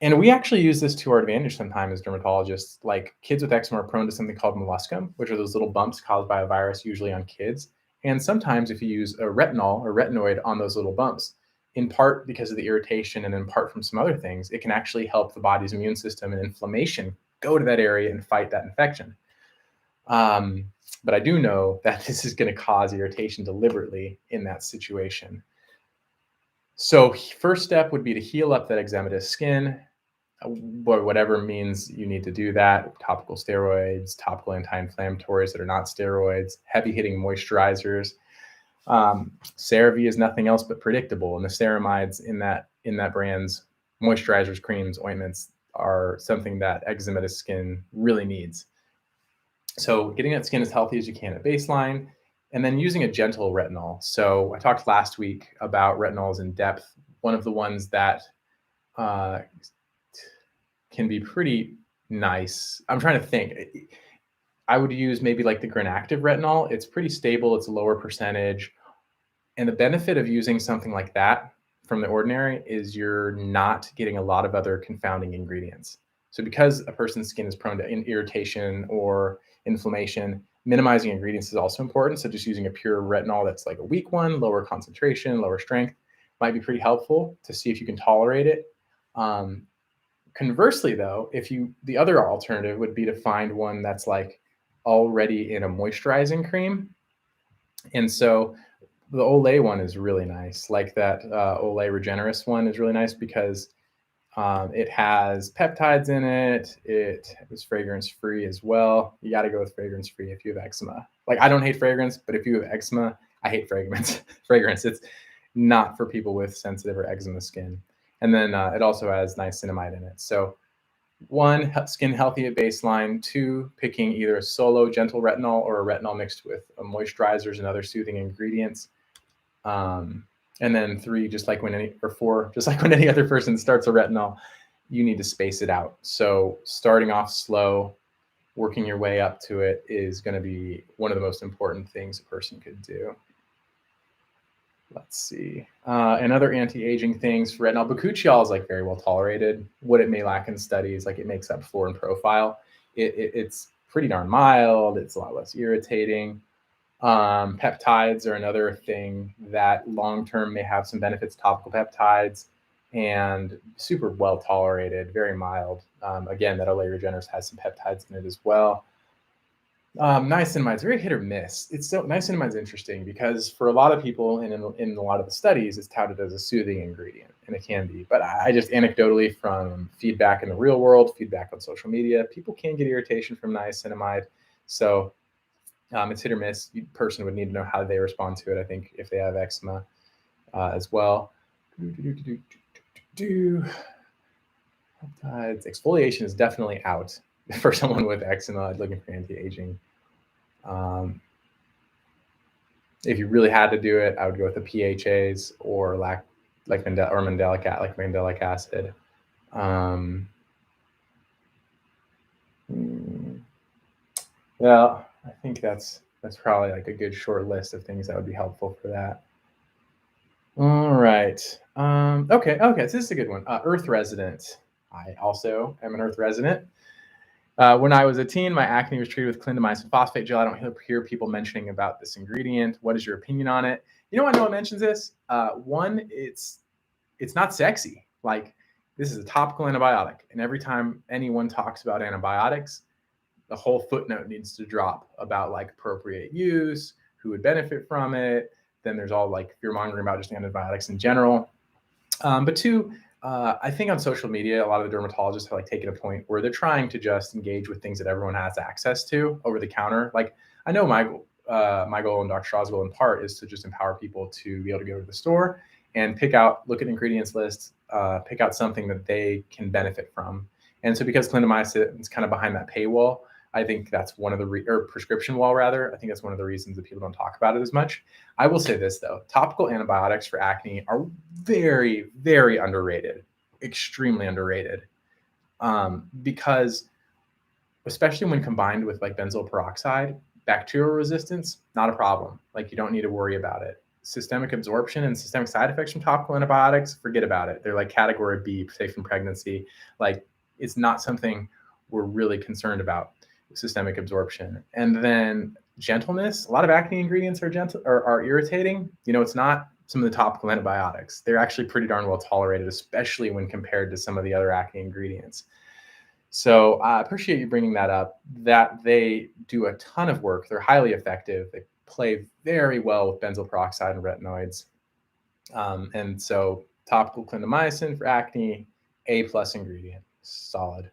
And we actually use this to our advantage sometimes as dermatologists. Like kids with eczema are prone to something called molluscum, which are those little bumps caused by a virus, usually on kids. And sometimes if you use a retinol or retinoid on those little bumps, in part because of the irritation and in part from some other things, it can actually help the body's immune system and inflammation go to that area and fight that infection. But I do know that this is going to cause irritation deliberately in that situation. So first step would be to heal up that eczematous skin, whatever means you need to do that. Topical steroids, topical anti-inflammatories that are not steroids, heavy hitting moisturizers. CeraVe is nothing else but predictable, and the ceramides in that brand's moisturizers, creams, ointments are something that eczematous skin really needs. So getting that skin as healthy as you can at baseline, and then using a gentle retinol. So I talked last week about retinols in depth. One of the ones that can be pretty nice, I'm trying to think, I would use maybe like the Granactive retinol. It's pretty stable. It's a lower percentage. And the benefit of using something like that from the ordinary is you're not getting a lot of other confounding ingredients. So because a person's skin is prone to irritation or inflammation, minimizing ingredients is also important. So just using a pure retinol that's like a weak one, lower concentration, lower strength, might be pretty helpful to see if you can tolerate it. Conversely, though, the other alternative would be to find one that's like already in a moisturizing cream. And so the Olay one is really nice. Like that Olay Regenerist one is really nice because It has peptides in it. It is fragrance free as well. You got to go with fragrance free if you have eczema. Like, I don't hate fragrance, but if you have eczema, I hate fragrance. Fragrance. It's not for people with sensitive or eczema skin. And then it also has niacinamide in it. So 1, skin healthy at baseline. 2, picking either a solo gentle retinol or a retinol mixed with moisturizers and other soothing ingredients. And then 3, just like when any, or 4, just like when any other person starts a retinol, you need to space it out. So starting off slow, working your way up to it is going to be one of the most important things a person could do. Let's see. And other anti-aging things for retinol. Bakuchiol is like very well tolerated. What it may lack in studies, like it makes up for in profile. It's pretty darn mild. It's a lot less irritating. Peptides are another thing that long-term may have some benefits. Topical peptides, and super well tolerated, very mild. Again, that Olay Regenerist has some peptides in it as well. Niacinamide is very hit or miss. Niacinamide is interesting because for a lot of people and in a lot of the studies, it's touted as a soothing ingredient, and it can be. But I just anecdotally from feedback in the real world, feedback on social media, people can get irritation from niacinamide. So it's hit or miss. The person would need to know how they respond to it, I think, if they have eczema as well. Exfoliation is definitely out for someone with eczema looking for anti-aging. If you really had to do it, I would go with the PHAs or mandelic acid. Well, I think that's probably like a good short list of things that would be helpful for that. All right. Okay. So this is a good one. Earth resident. I also am an Earth resident. When I was a teen, my acne was treated with clindamycin phosphate gel. I don't hear people mentioning about this ingredient. What is your opinion on it? You know why no one mentions this? One, it's not sexy. Like, this is a topical antibiotic, and every time anyone talks about antibiotics, the whole footnote needs to drop about like appropriate use, who would benefit from it. Then there's all like fear mongering about just antibiotics in general. But 2, I think on social media, a lot of the dermatologists have like taken a point where they're trying to just engage with things that everyone has access to over the counter. Like, I know my goal and Dr. Shaw's goal in part is to just empower people to be able to go to the store and look at ingredients lists, pick out something that they can benefit from. And so because clindamycin is kind of behind that paywall, I think that's one of the or prescription wall rather. I think that's one of the reasons that people don't talk about it as much. I will say this though: topical antibiotics for acne are very, very underrated, extremely underrated, because especially when combined with like benzoyl peroxide, bacterial resistance, not a problem. Like, you don't need to worry about it. Systemic absorption and systemic side effects from topical antibiotics, forget about it. They're like category B, safe in pregnancy. Like, it's not something we're really concerned about. Systemic absorption. And then gentleness. A lot of acne ingredients are gentle or are irritating. It's not some of the topical antibiotics. They're actually pretty darn well tolerated, especially when compared to some of the other acne ingredients. So I appreciate you bringing that up, that they do a ton of work. They're highly effective. They play very well with benzoyl peroxide and retinoids. And so topical clindamycin for acne, A+ ingredient, solid.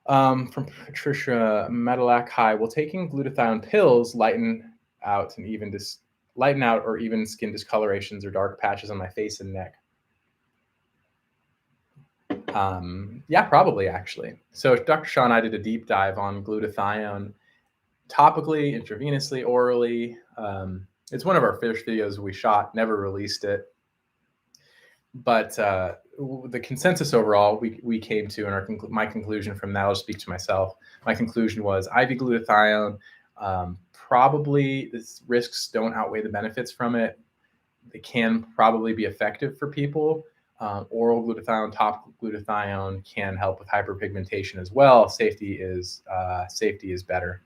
From Patricia Medelac, hi. Will taking glutathione pills lighten out or even skin discolorations or dark patches on my face and neck? Yeah, probably actually. So Dr. Shaw and I did a deep dive on glutathione topically, intravenously, orally. It's one of our first videos we shot, never released it. But the consensus overall we came to, and my conclusion from that, I'll speak to myself. My conclusion was IV glutathione, probably the risks don't outweigh the benefits from it. They can probably be effective for people. Oral glutathione, topical glutathione can help with hyperpigmentation as well. Safety is better.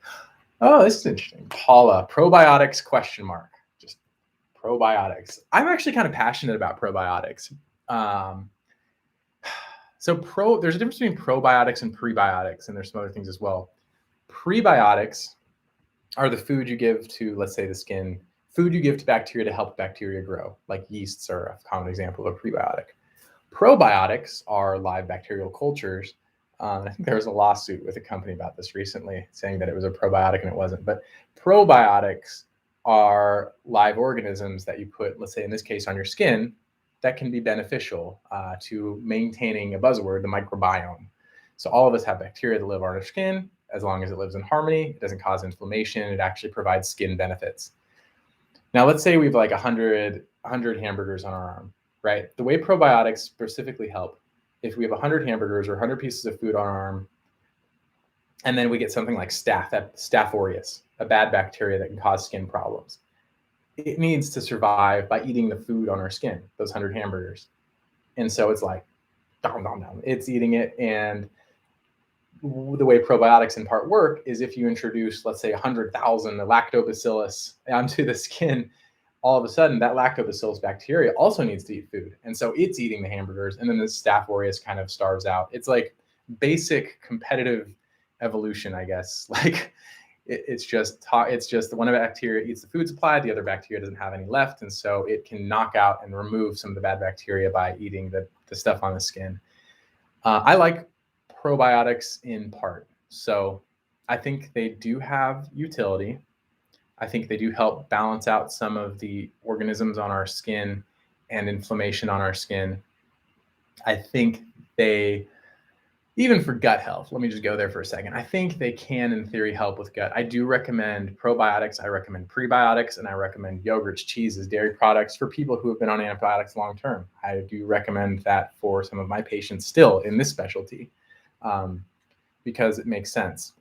Oh, this is interesting. Paula, probiotics ? Just probiotics. I'm actually kind of passionate about probiotics. There's a difference between probiotics and prebiotics, and there's some other things as well. Prebiotics are the food you give to, let's say, the skin, food you give to bacteria to help bacteria grow, like yeasts are a common example of a prebiotic. Probiotics are live bacterial cultures. I think there was a lawsuit with a company about this recently saying that it was a probiotic and it wasn't. But probiotics are live organisms that you put, let's say in this case, on your skin that can be beneficial to maintaining a buzzword, the microbiome. So all of us have bacteria that live on our skin. As long as it lives in harmony, it doesn't cause inflammation. It actually provides skin benefits. Now, let's say we have like 100 hamburgers on our arm, right? The way probiotics specifically help, if we have 100 hamburgers or 100 pieces of food on our arm, and then we get something like Staph aureus, a bad bacteria that can cause skin problems. It needs to survive by eating the food on our skin, those 100 hamburgers. And so it's like, dom, dom, dom. It's eating it. And the way probiotics in part work is if you introduce, let's say, 100,000 lactobacillus onto the skin, all of a sudden that lactobacillus bacteria also needs to eat food. And so it's eating the hamburgers, and then the Staph aureus kind of starves out. It's like basic competitive evolution, I guess. Like it's just one of the bacteria eats the food supply, the other bacteria doesn't have any left. And so it can knock out and remove some of the bad bacteria by eating the stuff on the skin. I like probiotics in part. So I think they do have utility. I think they do help balance out some of the organisms on our skin and inflammation on our skin. I think they, even for gut health, let me just go there for a second. I think they can, in theory, help with gut. I do recommend probiotics. I recommend prebiotics, and I recommend yogurts, cheeses, dairy products for people who have been on antibiotics long term. I do recommend that for some of my patients still in this specialty because it makes sense.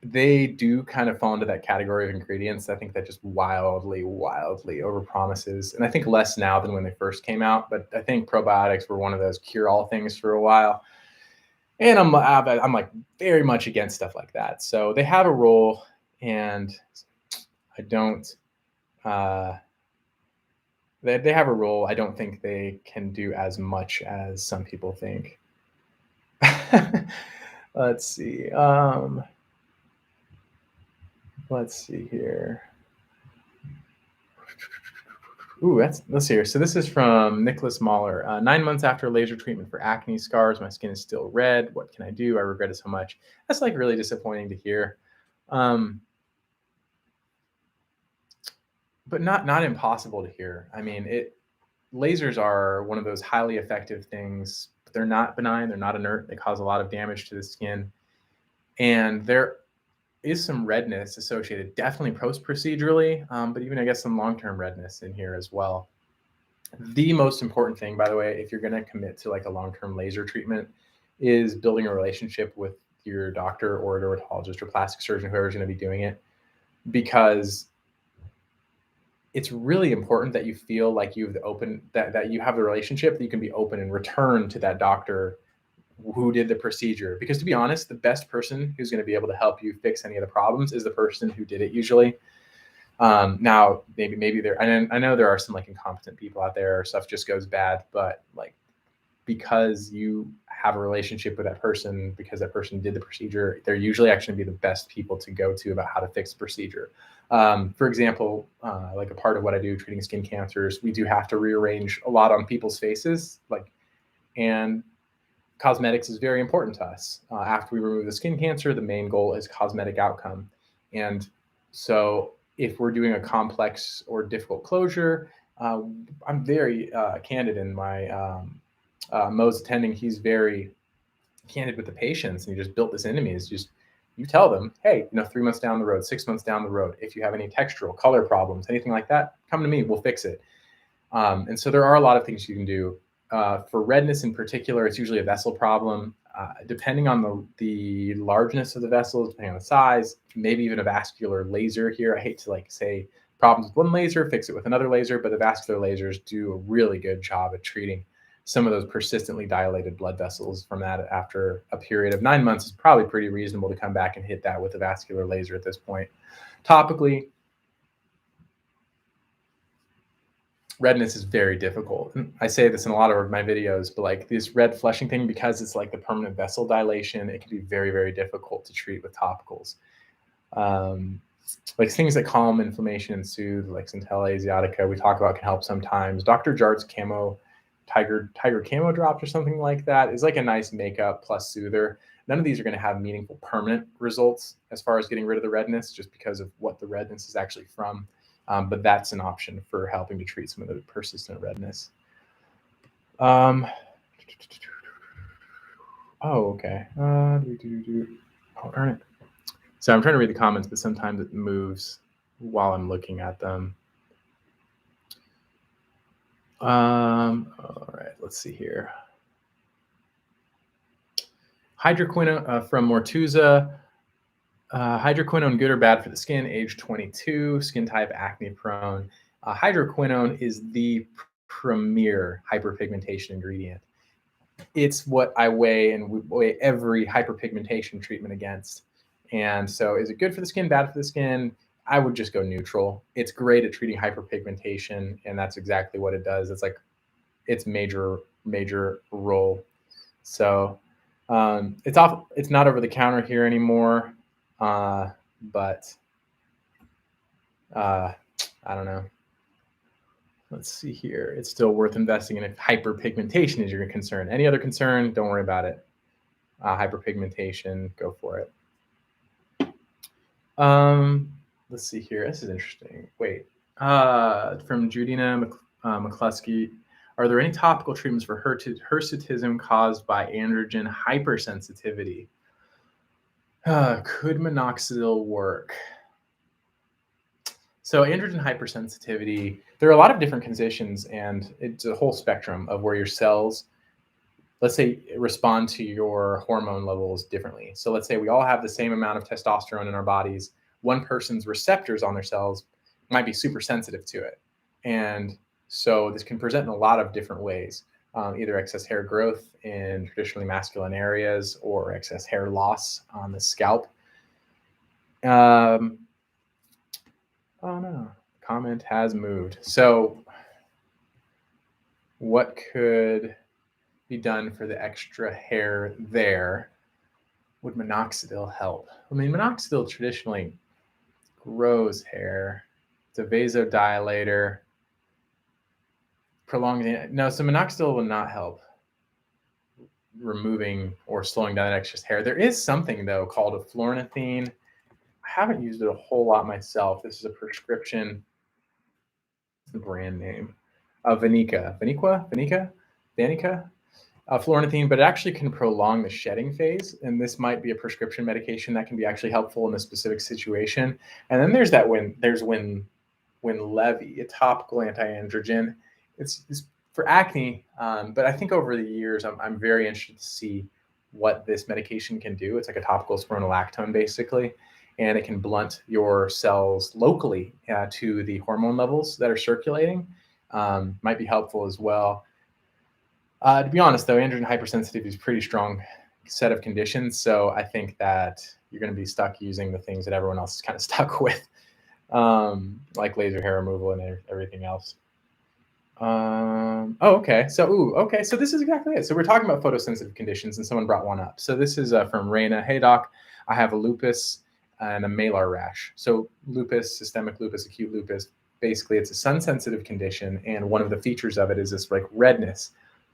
They do kind of fall into that category of ingredients. I think that just wildly overpromises. And I think less now than when they first came out. But I think probiotics were one of those cure-all things for a while. And I'm like very much against stuff like that. So they have a role, and I don't. They have a role. I don't think they can do as much as some people think. Let's see. Let's see here. Ooh, let's see here. So this is from Nicholas Mahler. 9 months after laser treatment for acne scars, my skin is still red. What can I do? I regret it so much. That's like really disappointing to hear. But not impossible to hear. I mean, lasers are one of those highly effective things, but they're not benign. They're not inert. They cause a lot of damage to the skin. And there is some redness associated, definitely post-procedurally, but even I guess some long-term redness in here as well. The most important thing, by the way, if you're going to commit to like a long-term laser treatment, is building a relationship with your doctor or a dermatologist or plastic surgeon, whoever's going to be doing it, because it's really important that you feel like you've that you have the relationship, that you can be open and return to that doctor who did the procedure. Because to be honest, the best person who's going to be able to help you fix any of the problems is the person who did it usually. Now, maybe there, I know there are some like incompetent people out there, or stuff just goes bad, but like, because you have a relationship with that person, because that person did the procedure, they're usually actually be the best people to go to about how to fix the procedure. For example, like a part of what I do treating skin cancers, we do have to rearrange a lot on people's faces, and cosmetics is very important to us. After we remove the skin cancer, the main goal is cosmetic outcome. And so if we're doing a complex or difficult closure, I'm very candid in my Mo's attending. He's very candid with the patients, and he just built this into me. It's just, you tell them, hey, 3 months down the road, 6 months down the road, if you have any textural color problems, anything like that, come to me, we'll fix it. And so there are a lot of things you can do. For redness in particular, it's usually a vessel problem. Depending on the largeness of the vessels, depending on the size, maybe even a vascular laser here. I hate to say problems with one laser, fix it with another laser, but the vascular lasers do a really good job at treating some of those persistently dilated blood vessels. From that, after a period of 9 months, it's probably pretty reasonable to come back and hit that with a vascular laser at this point. Topically, redness is very difficult. I say this in a lot of my videos, but this red flushing thing, because it's like the permanent vessel dilation, it can be very, very difficult to treat with topicals. Like things that calm inflammation and soothe, like Centella asiatica, we talk about, can help sometimes. Dr. Jart's Camo tiger camo drops or something like that is like a nice makeup plus soother. None of these are going to have meaningful permanent results as far as getting rid of the redness, just because of what the redness is actually from. But that's an option for helping to treat some of the persistent redness. Oh, okay. Oh, darn it. So I'm trying to read the comments, but sometimes it moves while I'm looking at them. All right, let's see here. Hydroquinone from Mortuza. Hydroquinone good or bad for the skin? Age 22, skin type acne prone. Hydroquinone is the premier hyperpigmentation ingredient. It's what I weigh every hyperpigmentation treatment against. And so, is it good for the skin? Bad for the skin? I would just go neutral. It's great at treating hyperpigmentation, and that's exactly what it does. It's like its major role. So it's off. It's not over the counter here anymore, but I don't know. Let's see here. It's still worth investing in if hyperpigmentation is your concern. Any other concern? Don't worry about it. Hyperpigmentation, go for it. Let's see here. This is interesting. Wait. From Judina McCluskey. Are there any topical treatments for hirsutism caused by androgen hypersensitivity? Could minoxidil work? So androgen hypersensitivity, there are a lot of different conditions, and it's a whole spectrum of where your cells, let's say, respond to your hormone levels differently. So let's say we all have the same amount of testosterone in our bodies. One person's receptors on their cells might be super sensitive to it. And so this can present in a lot of different ways, either excess hair growth in traditionally masculine areas or excess hair loss on the scalp. Oh no, comment has moved. So what could be done for the extra hair there? Would minoxidil help? I mean, minoxidil traditionally grows hair. It's a vasodilator. No, so minoxidil will not help removing or slowing down that excess hair. There is something though called a fluorinethine. I haven't used it a whole lot myself. This is a prescription. The brand name, Vanica, fluorinethine, but it actually can prolong the shedding phase, and this might be a prescription medication that can be actually helpful in a specific situation. And then there's Winlevi, a topical anti-androgen. It's for acne, but I think over the years, I'm very interested to see what this medication can do. It's like a topical spironolactone, basically, and it can blunt your cells locally to the hormone levels that are circulating. Might be helpful as well. To be honest, though, androgen hypersensitivity is a pretty strong set of conditions, so I think that you're going to be stuck using the things that everyone else is kind of stuck with, like laser hair removal and everything else. Okay. So this is exactly it. So we're talking about photosensitive conditions, and someone brought one up. So this is from Raina. Hey, doc, I have a lupus and a malar rash. So lupus, systemic lupus, acute lupus, basically it's a sun-sensitive condition, and one of the features of it is this like redness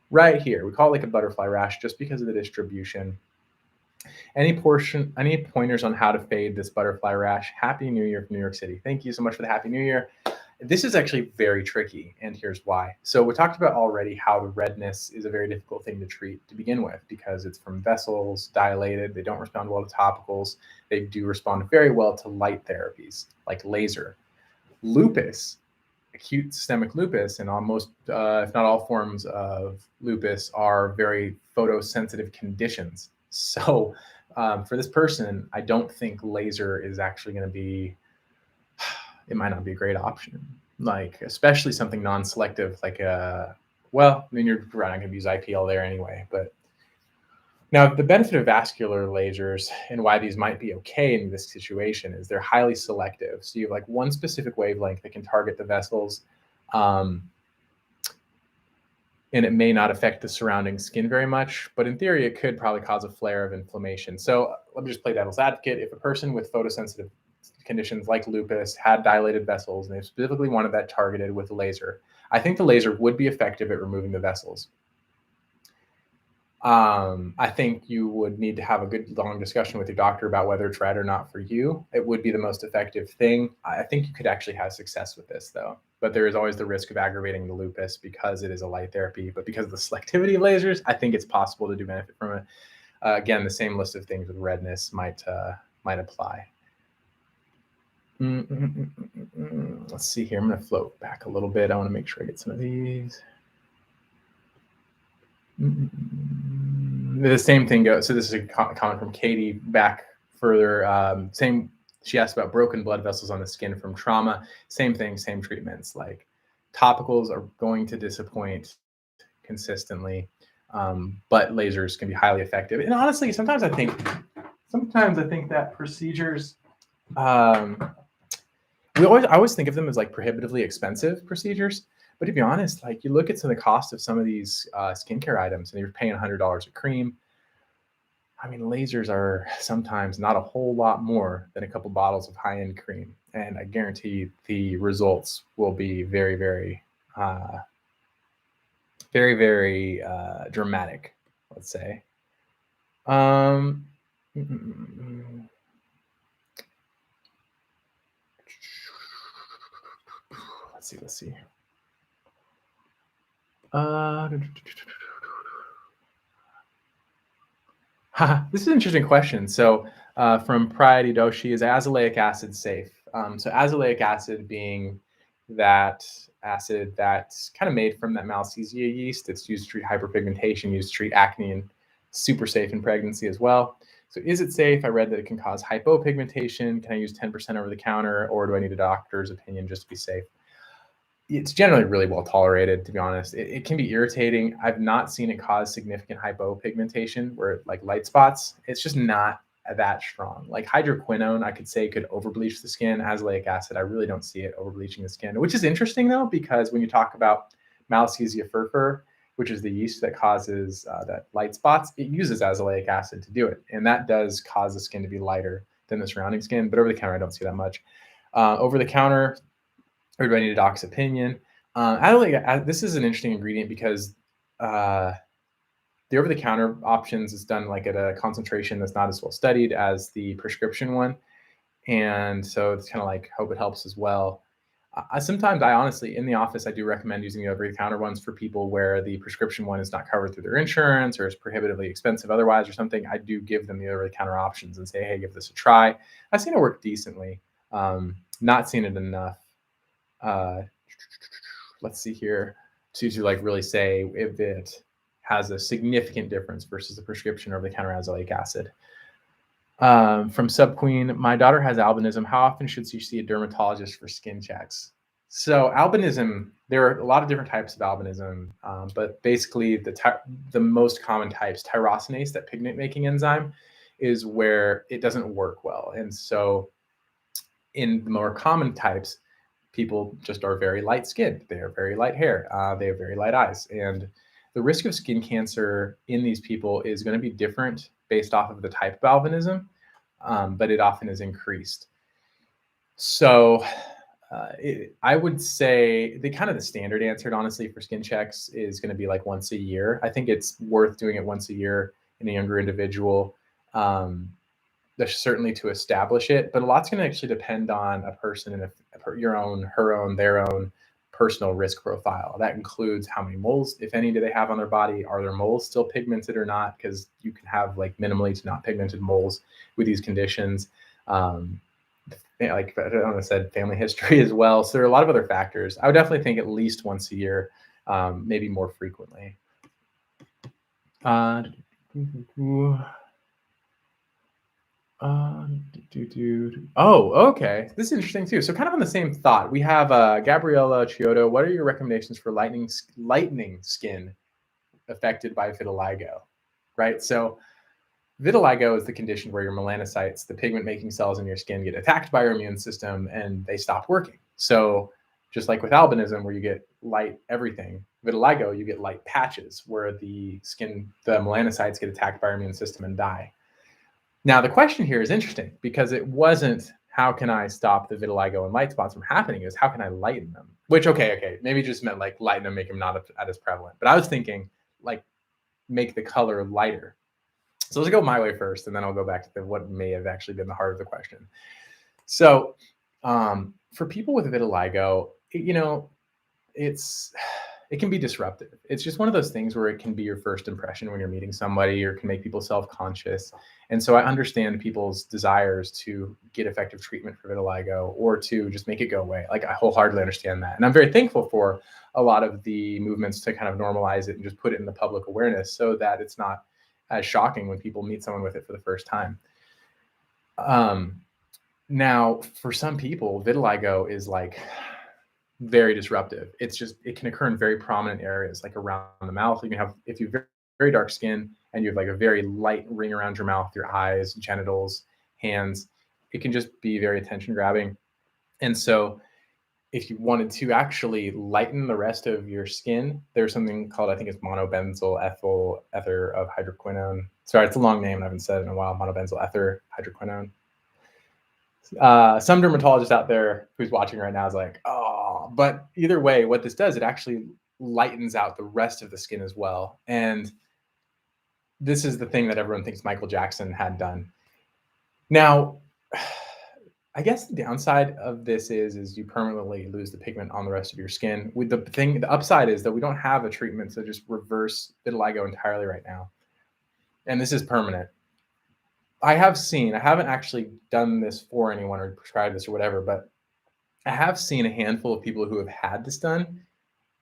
right here. We call it like a butterfly rash just because of the distribution. Any pointers on how to fade this butterfly rash? Happy New Year from New York City. Thank you so much for the Happy New Year. This is actually very tricky, and here's why. So we talked about already how the redness is a very difficult thing to treat to begin with because it's from vessels, dilated, they don't respond well to topicals. They do respond very well to light therapies like laser. Lupus, acute systemic lupus, and almost, if not all forms of lupus are very photosensitive conditions. So for this person, I don't think laser is actually going to be, it might not be a great option. Like, especially something non-selective, like well, I mean, you're not going to use IPL there anyway. But now the benefit of vascular lasers and why these might be okay in this situation is they're highly selective. So you have like one specific wavelength that can target the vessels, and it may not affect the surrounding skin very much, but in theory, it could probably cause a flare of inflammation. So let me just play devil's advocate. If a person with photosensitive conditions like lupus had dilated vessels, and they specifically wanted that targeted with laser. I think the laser would be effective at removing the vessels. I think you would need to have a good long discussion with your doctor about whether it's right or not for you. It would be the most effective thing. I think you could actually have success with this though, but there is always the risk of aggravating the lupus because it is a light therapy, but because of the selectivity of lasers, I think it's possible to do benefit from it. Again, the same list of things with redness might apply. Let's see here. I'm going to float back a little bit. I want to make sure I get some of these. The same thing goes. So this is a comment from Katie back further. She asked about broken blood vessels on the skin from trauma. Same thing, same treatments. Like topicals are going to disappoint consistently, but lasers can be highly effective. And honestly, sometimes I think that procedures, I always think of them as like prohibitively expensive procedures. But to be honest, like you look at some of the cost of some of these skincare items, and you're paying $100 a cream. I mean, lasers are sometimes not a whole lot more than a couple bottles of high-end cream, and I guarantee the results will be very, very, very, very dramatic. Let's say. Let's see. This is an interesting question. So from Prayati Doshi, is azelaic acid safe? So azelaic acid being that acid that's kind of made from that Malassezia yeast. It's used to treat hyperpigmentation, used to treat acne, and super safe in pregnancy as well. So is it safe? I read that it can cause hypopigmentation. Can I use 10% over the counter, or do I need a doctor's opinion just to be safe? It's generally really well tolerated, to be honest. It can be irritating. I've not seen it cause significant hypopigmentation where like light spots. It's just not that strong. Like hydroquinone, I could say could overbleach the skin. Azelaic acid, I really don't see it overbleaching the skin, which is interesting though, because when you talk about Malassezia furfur, which is the yeast that causes that light spots, it uses azelaic acid to do it. And that does cause the skin to be lighter than the surrounding skin, but over the counter, I don't see that much. Over the counter, or do I need a doc's opinion? This is an interesting ingredient because the over-the-counter options is done like at a concentration that's not as well studied as the prescription one. And so it's kind of like, hope it helps as well. Sometimes I honestly, in the office, I do recommend using the over-the-counter ones for people where the prescription one is not covered through their insurance or is prohibitively expensive otherwise or something. I do give them the over-the-counter options and say, hey, give this a try. I've seen it work decently. Not seen it enough. Let's see here to like really say if it has a significant difference versus the prescription over the counter azelaic acid. From Subqueen, my daughter has albinism. How often should she see a dermatologist for skin checks? So albinism, there are a lot of different types of albinism, but basically the most common types, tyrosinase, that pigment making enzyme, is where it doesn't work well. And so in the more common types, people just are very light skinned. They have very light hair. They have very light eyes. And the risk of skin cancer in these people is going to be different based off of the type of albinism, but it often is increased. So I would say the standard answer, honestly, for skin checks is going to be like once a year. I think it's worth doing it once a year in a younger individual. There's certainly to establish it, but a lot's going to actually depend on a person and their own personal risk profile. That includes how many moles, if any, do they have on their body? Are their moles still pigmented or not? Because you can have like minimally to not pigmented moles with these conditions. Like I said, family history as well. So there are a lot of other factors. I would definitely think at least once a year, maybe more frequently. Oh, okay. This is interesting too. So kind of on the same thought, we have Gabriella Chiodo. What are your recommendations for lightning skin affected by vitiligo? Right. So vitiligo is the condition where your melanocytes, the pigment-making cells in your skin, get attacked by your immune system and they stop working. So just like with albinism, where you get light everything, vitiligo, you get light patches where the melanocytes get attacked by our immune system and die. Now, the question here is interesting because it wasn't how can I stop the vitiligo and light spots from happening? Is how can I lighten them? Which, okay, maybe just meant like lighten them, make them not as prevalent. But I was thinking like make the color lighter. So let's go my way first, and then I'll go back to what may have actually been the heart of the question. So for people with vitiligo, it can be disruptive. It's just one of those things where it can be your first impression when you're meeting somebody, or can make people self-conscious. And so I understand people's desires to get effective treatment for vitiligo or to just make it go away. Like, I wholeheartedly understand that. And I'm very thankful for a lot of the movements to kind of normalize it and just put it in the public awareness so that it's not as shocking when people meet someone with it for the first time. Now, for some people, vitiligo is like very disruptive. It can occur in very prominent areas, like around the mouth. You can have, if you have very, very dark skin and you have like a very light ring around your mouth, your eyes, genitals, hands, it can just be very attention grabbing. And so if you wanted to actually lighten the rest of your skin, there's something called, I think it's monobenzyl ethyl ether of hydroquinone. Sorry, it's a long name. I haven't said it in a while. Monobenzyl ether hydroquinone. Some dermatologist out there who's watching right now is like, oh, but either way, what this does, it actually lightens out the rest of the skin as well. And this is the thing that everyone thinks Michael Jackson had done. Now, I guess the downside of this is you permanently lose the pigment on the rest of your skin. The upside is that we don't have a treatment to just reverse vitiligo entirely right now. And this is permanent. I haven't actually done this for anyone or prescribed this or whatever, but I have seen a handful of people who have had this done,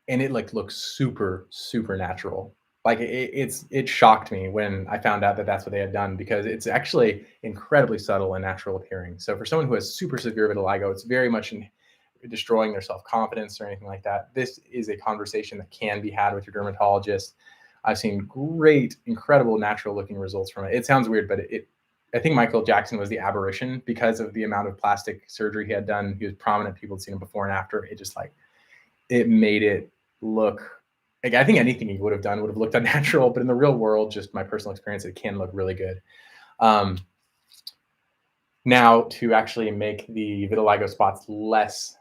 and it like looks super, super natural. Like it shocked me when I found out that that's what they had done, because it's actually incredibly subtle and natural appearing. So for someone who has super severe vitiligo, it's very much destroying their self-confidence or anything like that. This is a conversation that can be had with your dermatologist. I've seen great, incredible natural looking results from it. It sounds weird, but I think Michael Jackson was the aberration because of the amount of plastic surgery he had done. He was prominent. People had seen him before and after. It just it made it look like, I think anything he would have done would have looked unnatural, but in the real world, just my personal experience, it can look really good. Now, to actually make the vitiligo spots less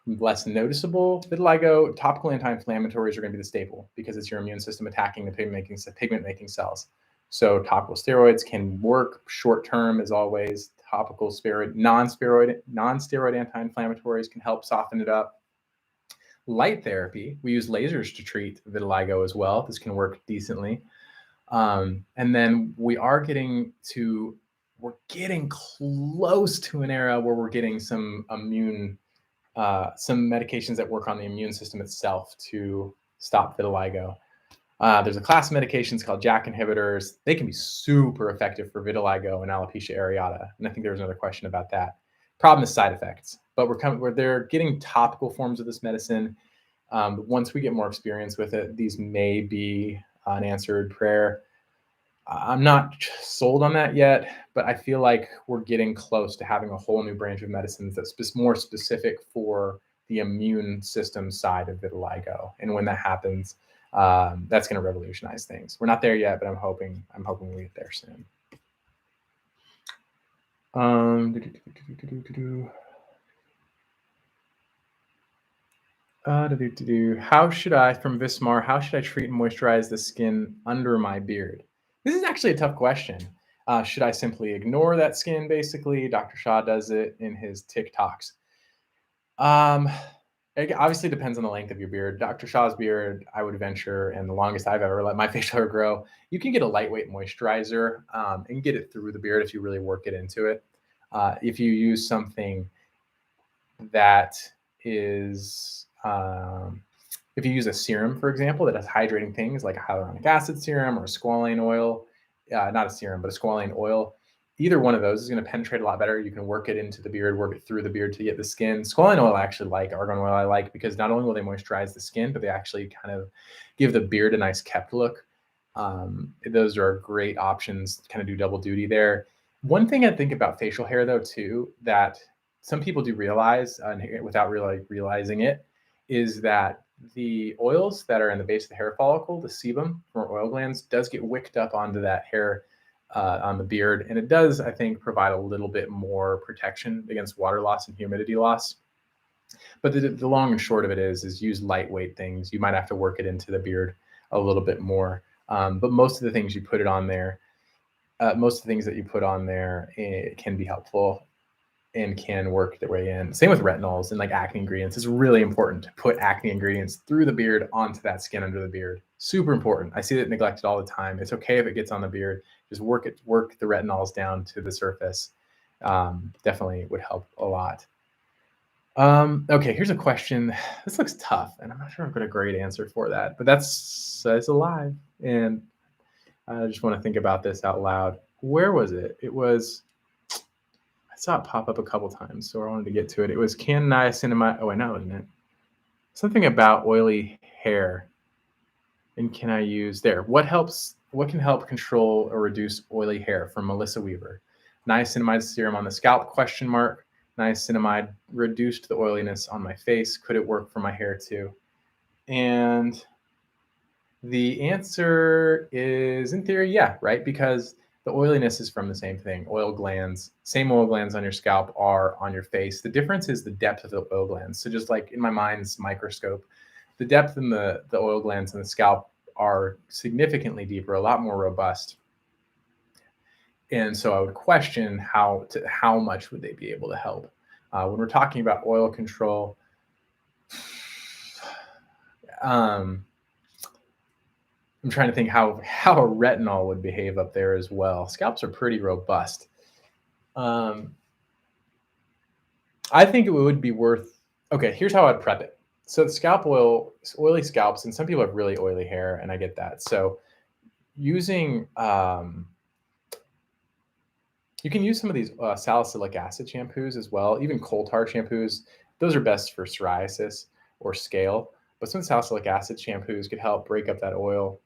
noticeable, vitiligo, topical anti-inflammatories are going to be the staple because it's your immune system attacking the pigment-making cells. So topical steroids can work short term, as always. Topical non-steroid anti-inflammatories can help soften it up. Light therapy, we use lasers to treat vitiligo as well. This can work decently. And then we're getting close to an era where we're getting some medications that work on the immune system itself to stop vitiligo. There's a class of medications called JAK inhibitors. They can be super effective for vitiligo and alopecia areata. And I think there was another question about that. Problem is side effects, but they're getting topical forms of this medicine. Once we get more experience with it, these may be an answered prayer. I'm not sold on that yet, but I feel like we're getting close to having a whole new branch of medicines that's more specific for the immune system side of vitiligo. And when that happens, that's going to revolutionize things. We're not there yet, but I'm hoping we get there soon. How should I treat and moisturize the skin under my beard? This is actually a tough question. Should I simply ignore that skin? Basically, Dr. Shah does it in his TikToks. It obviously depends on the length of your beard. Dr. Shah's beard, I would venture, and the longest I've ever let my facial hair grow, you can get a lightweight moisturizer and get it through the beard if you really work it into it. If you use something that is, if you use a serum, for example, that has hydrating things like a hyaluronic acid serum or a squalane oil, not a serum, but a squalane oil, either one of those is going to penetrate a lot better. You can work it into the beard, work it through the beard to get the skin. Squalane oil I actually like, argan oil I like, because not only will they moisturize the skin, but they actually kind of give the beard a nice kept look. Those are great options to kind of do double duty there. One thing I think about facial hair, though, too, that some people do realize without really realizing it, is that the oils that are in the base of the hair follicle, the sebum from our oil glands, does get wicked up onto that hair on the beard. And it does, I think, provide a little bit more protection against water loss and humidity loss. But the long and short of it is use lightweight things. You might have to work it into the beard a little bit more. But most of the things you put it on there, most of the things that you put on there can be helpful and can work their way in. Same with retinols and like acne ingredients. It's really important to put acne ingredients through the beard onto that skin under the beard. Super important. I see it neglected all the time. It's okay if it gets on the beard. Just work the retinols down to the surface. Definitely would help a lot. Okay, here's a question. This looks tough, and I'm not sure I've got a great answer for that, but that's alive, and I just want to think about this out loud. Where was it? It was, I saw it pop up a couple times, so I wanted to get to it. It was can niacinamide, oh, I know, isn't it? Something about oily hair, and can I use there? What can help control or reduce oily hair? From Melissa Weaver. Niacinamide serum on the scalp, question mark. Niacinamide reduced the oiliness on my face. Could it work for my hair too? And the answer is, in theory, yeah, right? Because the oiliness is from the same thing. Oil glands, same oil glands on your scalp are on your face. The difference is the depth of the oil glands. So just like in my mind's microscope, the depth in the oil glands in the scalp are significantly deeper, a lot more robust. And so I would question how much would they be able to help. When we're talking about oil control, I'm trying to think how a retinol would behave up there as well. Scalps are pretty robust. I think it would be worth, okay, here's how I'd prep it. So the scalp oil, oily scalps, and some people have really oily hair, and I get that. So using, you can use some of these salicylic acid shampoos as well, even coal tar shampoos. Those are best for psoriasis or scale, but some salicylic acid shampoos could help break up that oil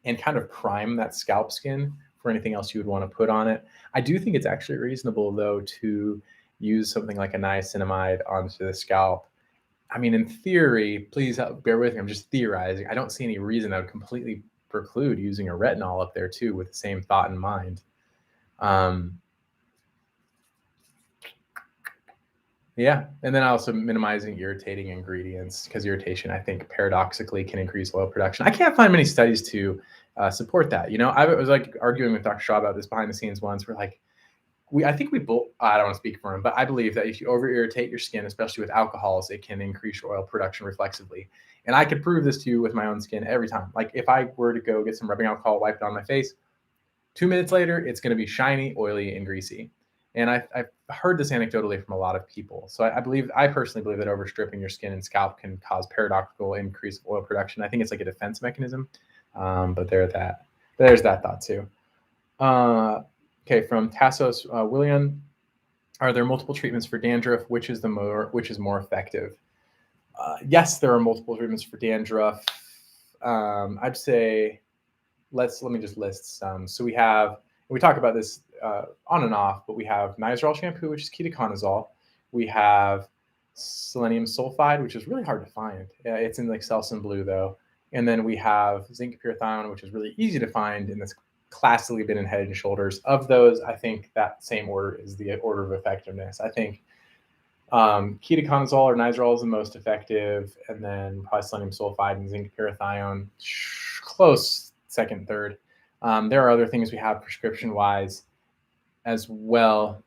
and kind of prime that scalp skin for anything else you would want to put on it. I do think it's actually reasonable, though, to use something like a niacinamide onto the scalp. I mean, in theory, please bear with me, I'm just theorizing. I don't see any reason that would completely preclude using a retinol up there, too, with the same thought in mind. Yeah, and then also minimizing irritating ingredients, because irritation, I think, paradoxically can increase oil production. I can't find many studies to support that. You know, I was like arguing with Dr. Shaw about this behind the scenes once. We're like, I think we both, I don't want to speak for him, but I believe that if you over irritate your skin, especially with alcohols, it can increase your oil production reflexively. And I could prove this to you with my own skin every time. Like if I were to go get some rubbing alcohol, wipe it on my face, 2 minutes later, it's going to be shiny, oily, and greasy. And I've heard this anecdotally from a lot of people. So I personally believe that overstripping your skin and scalp can cause paradoxical increase of oil production. I think it's like a defense mechanism. But there's that thought too. Okay, from Tassos William, are there multiple treatments for dandruff? Which is more effective? Yes, there are multiple treatments for dandruff. I'd say let me just list some. So we talk about this on and off, but we have Nizoral shampoo, which is ketoconazole. We have selenium sulfide, which is really hard to find. It's in like Selsun Blue though. And then we have zinc pyrithione, which is really easy to find, and that's classically been in Head and Shoulders. Of those, I think that same order is the order of effectiveness. I think ketoconazole or Nizoral is the most effective, and then probably selenium sulfide and zinc pyrithione, close second, third. There are other things we have prescription-wise as well,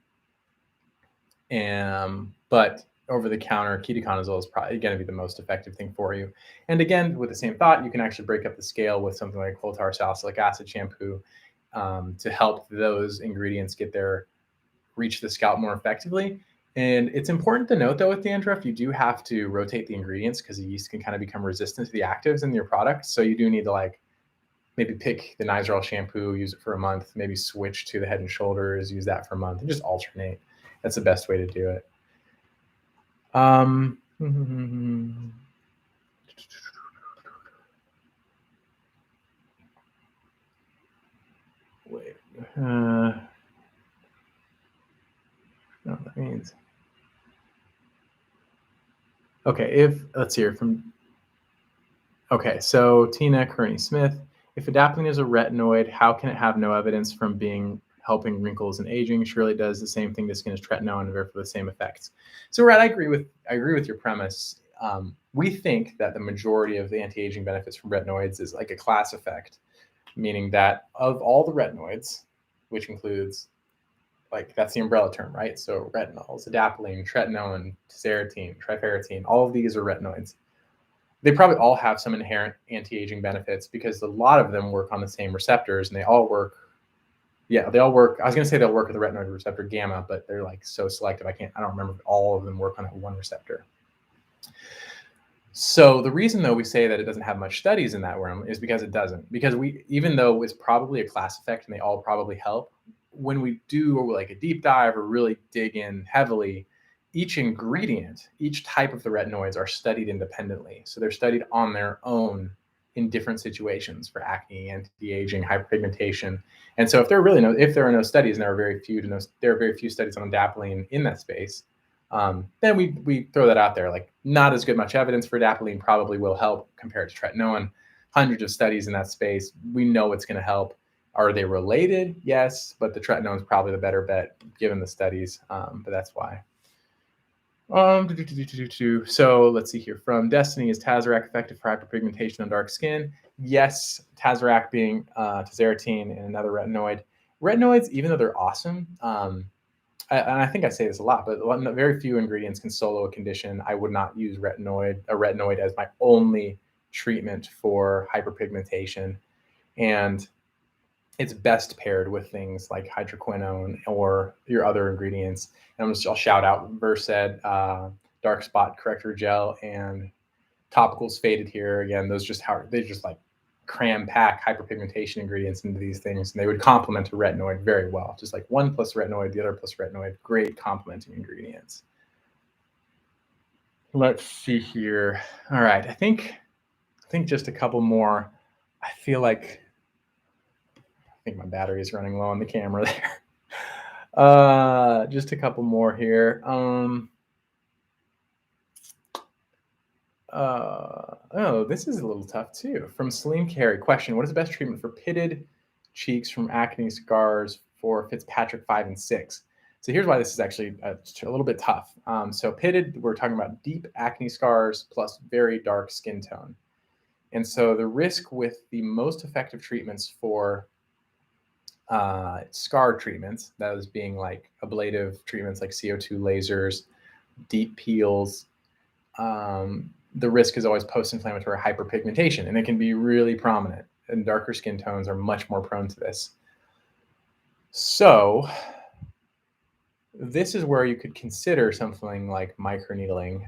but over-the-counter, ketoconazole is probably going to be the most effective thing for you. And again, with the same thought, you can actually break up the scale with something like coal tar salicylic acid shampoo to help those ingredients reach the scalp more effectively. And it's important to note, though, with dandruff, you do have to rotate the ingredients because the yeast can kind of become resistant to the actives in your product. So you do need to maybe pick the Nizoral shampoo, use it for a month, maybe switch to the Head and Shoulders, use that for a month, and just alternate. That's the best way to do it. Wait. No, that means. Okay, let's hear from. Okay, so Tina Kearney Smith. If adapalene is a retinoid, how can it have no evidence from helping wrinkles and aging? Surely it does the same thing to skin as tretinoin and therefore the same effects. So, Rad, I agree with your premise. We think that the majority of the anti-aging benefits from retinoids is like a class effect, meaning that of all the retinoids, which includes, like, that's the umbrella term, right? So retinols, adapalene, tretinoin, tazarotene, trifarotene, all of these are retinoids. They probably all have some inherent anti-aging benefits because a lot of them work on the same receptors, and they all work. Yeah, they all work. I was going to say they'll work with the retinoid receptor gamma, but they're like so selective. I don't remember if all of them work on that one receptor. So the reason, though, we say that it doesn't have much studies in that realm is because it doesn't. Because even though it's probably a class effect and they all probably help, when we do like a deep dive or really dig in heavily, each ingredient, each type of the retinoids are studied independently. So they're studied on their own in different situations for acne, anti-aging, hyperpigmentation. And so if there are no studies, and there are very few studies on adapalene in that space, then we throw that out there. Like, not as much evidence for adapalene probably will help compared to tretinoin. Hundreds of studies in that space. We know it's going to help. Are they related? Yes, but the tretinoin is probably the better bet given the studies. But that's why. So let's see here. From Destiny, is Tazorac effective for hyperpigmentation on dark skin? Yes, Tazorac being tazarotene and another retinoid. Retinoids, even though they're awesome, and I think I say this a lot, but very few ingredients can solo a condition. I would not use a retinoid as my only treatment for hyperpigmentation. And it's best paired with things like hydroquinone or your other ingredients. And I'll shout out Versed, Dark Spot Corrector Gel, and Topicals Faded here. Again, they just like cram pack hyperpigmentation ingredients into these things, and they would complement a retinoid very well. Just like one plus retinoid, the other plus retinoid, great complementing ingredients. Let's see here. All right, I think just a couple more. I think my battery is running low on the camera there. Just a couple more here. This is a little tough too. From Celine Carey, question: what is the best treatment for pitted cheeks from acne scars for Fitzpatrick 5 and 6? So here's why this is actually a little bit tough. So pitted, we're talking about deep acne scars plus very dark skin tone. And so the risk with the most effective treatments for scar treatments, those being like ablative treatments like CO2 lasers, deep peels, the risk is always post-inflammatory hyperpigmentation, and it can be really prominent, and darker skin tones are much more prone to this. So this is where you could consider something like microneedling,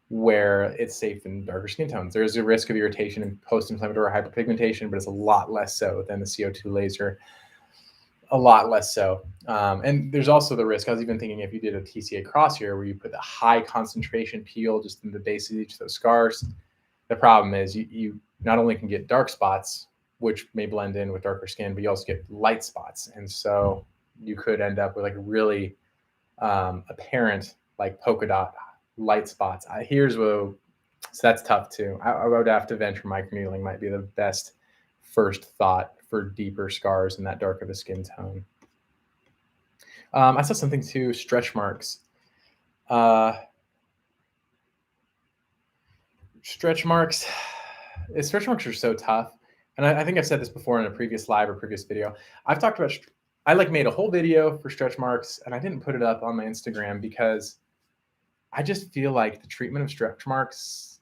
where it's safe in darker skin tones. There's a risk of irritation and post-inflammatory hyperpigmentation, but it's a lot less so than the CO2 laser. A lot less so. And there's also the risk, I was even thinking if you did a TCA cross here where you put the high concentration peel just in the base of each of those scars, the problem is you not only can get dark spots, which may blend in with darker skin, but you also get light spots. And so you could end up with like really apparent like polka dot light spots. So that's tough too. I would have to venture microneedling might be the best first thought for deeper scars in that dark of a skin tone. I saw something too, stretch marks. Stretch marks are so tough. And I think I've said this before in a previous live or previous video. I've talked about, I made a whole video for stretch marks, and I didn't put it up on my Instagram because I just feel like the treatment of stretch marks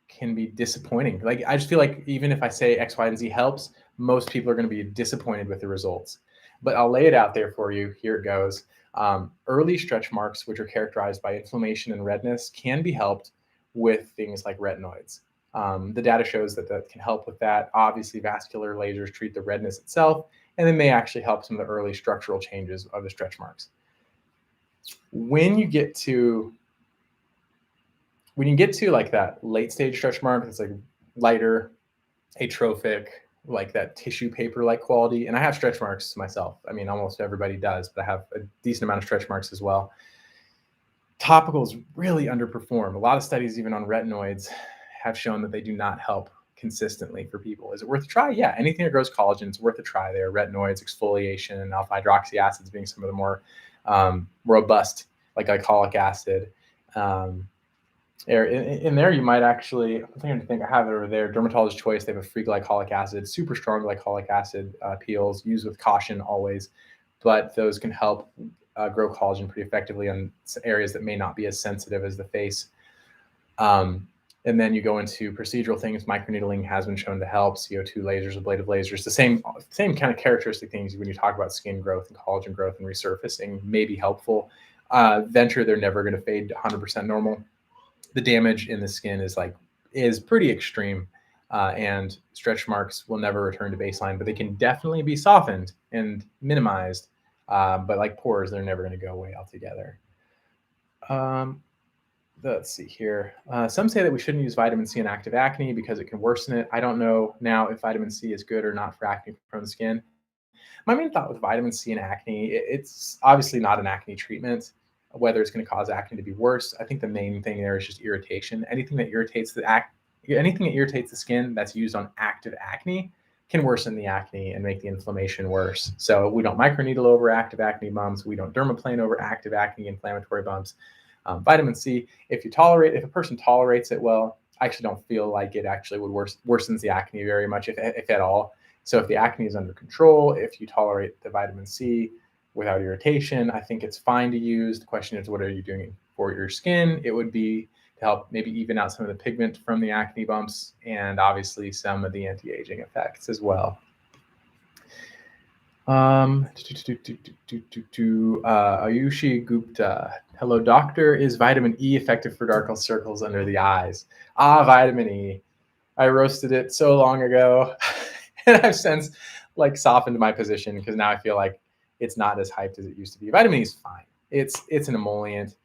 can be disappointing. Like, I just feel like even if I say X, Y, and Z helps, most people are going to be disappointed with the results. But I'll lay it out there for you. Here it goes. Early stretch marks, which are characterized by inflammation and redness, can be helped with things like retinoids. The data shows that can help with that. Obviously, vascular lasers treat the redness itself, and they may actually help some of the early structural changes of the stretch marks. When you get to like that late stage stretch mark, it's like lighter, atrophic, like that tissue paper like quality. And I have stretch marks myself. I mean, almost everybody does, but I have a decent amount of stretch marks as well. Topicals really underperform. A lot of studies, even on retinoids, have shown that they do not help consistently for people. Is it worth a try? Yeah, anything that grows collagen, it's worth a try there. Retinoids, exfoliation, and alpha hydroxy acids being some of the more robust, like glycolic acid. In there, you might actually, I'm trying to think, I have it over there, Dermatologist Choice, they have a free glycolic acid, super strong glycolic acid peels, used with caution always, but those can help grow collagen pretty effectively on areas that may not be as sensitive as the face. And then you go into procedural things. Microneedling has been shown to help. CO2 lasers, ablative lasers, the same kind of characteristic things when you talk about skin growth and collagen growth and resurfacing may be helpful. Venture, they're never going to fade to 100% normal. The damage in the skin is pretty extreme, and stretch marks will never return to baseline, but they can definitely be softened and minimized. But like pores, they're never going to go away altogether. Let's see here. Some say that we shouldn't use vitamin C in active acne because it can worsen it. I don't know now if vitamin C is good or not for acne-prone skin. My main thought with vitamin C in acne, it's obviously not an acne treatment. Whether it's going to cause acne to be worse, I think the main thing there is just irritation. Anything that irritates the skin that's used on active acne can worsen the acne and make the inflammation worse. So we don't microneedle over active acne bumps. We don't dermaplane over active acne inflammatory bumps. Vitamin C, if a person tolerates it well, I actually don't feel like it actually would worsens the acne very much, if at all. So if the acne is under control, if you tolerate the vitamin C without irritation, I think it's fine to use. The question is, what are you doing for your skin? It would be to help maybe even out some of the pigment from the acne bumps and obviously some of the anti-aging effects as well. Ayushi Gupta. Hello, doctor. Is vitamin E effective for dark circles under the eyes? Vitamin E. I roasted it so long ago, and I've since softened my position because now I feel like it's not as hyped as it used to be. Vitamin E is fine. It's an emollient.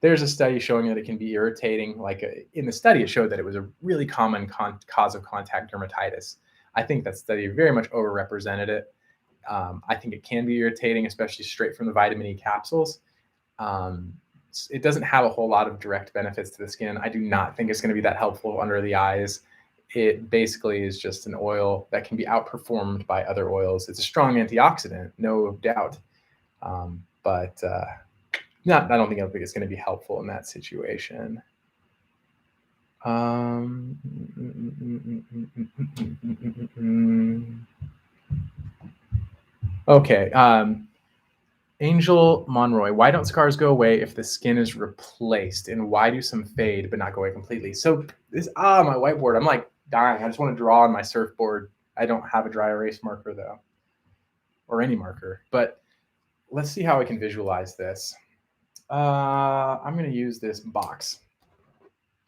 There's a study showing that it can be irritating. In the study, it showed that it was a really common cause of contact dermatitis. I think that study very much overrepresented it. I think it can be irritating, especially straight from the vitamin E capsules. It doesn't have a whole lot of direct benefits to the skin. I do not think it's going to be that helpful under the eyes. It basically is just an oil that can be outperformed by other oils. It's a strong antioxidant, no doubt. But I don't think it's going to be helpful in that situation. Okay. Angel Monroy, why don't scars go away if the skin is replaced? And why do some fade but not go away completely? So my whiteboard, I'm dying. I just want to draw on my surfboard. I don't have a dry erase marker though, or any marker, but let's see how I can visualize this. I'm going to use this box.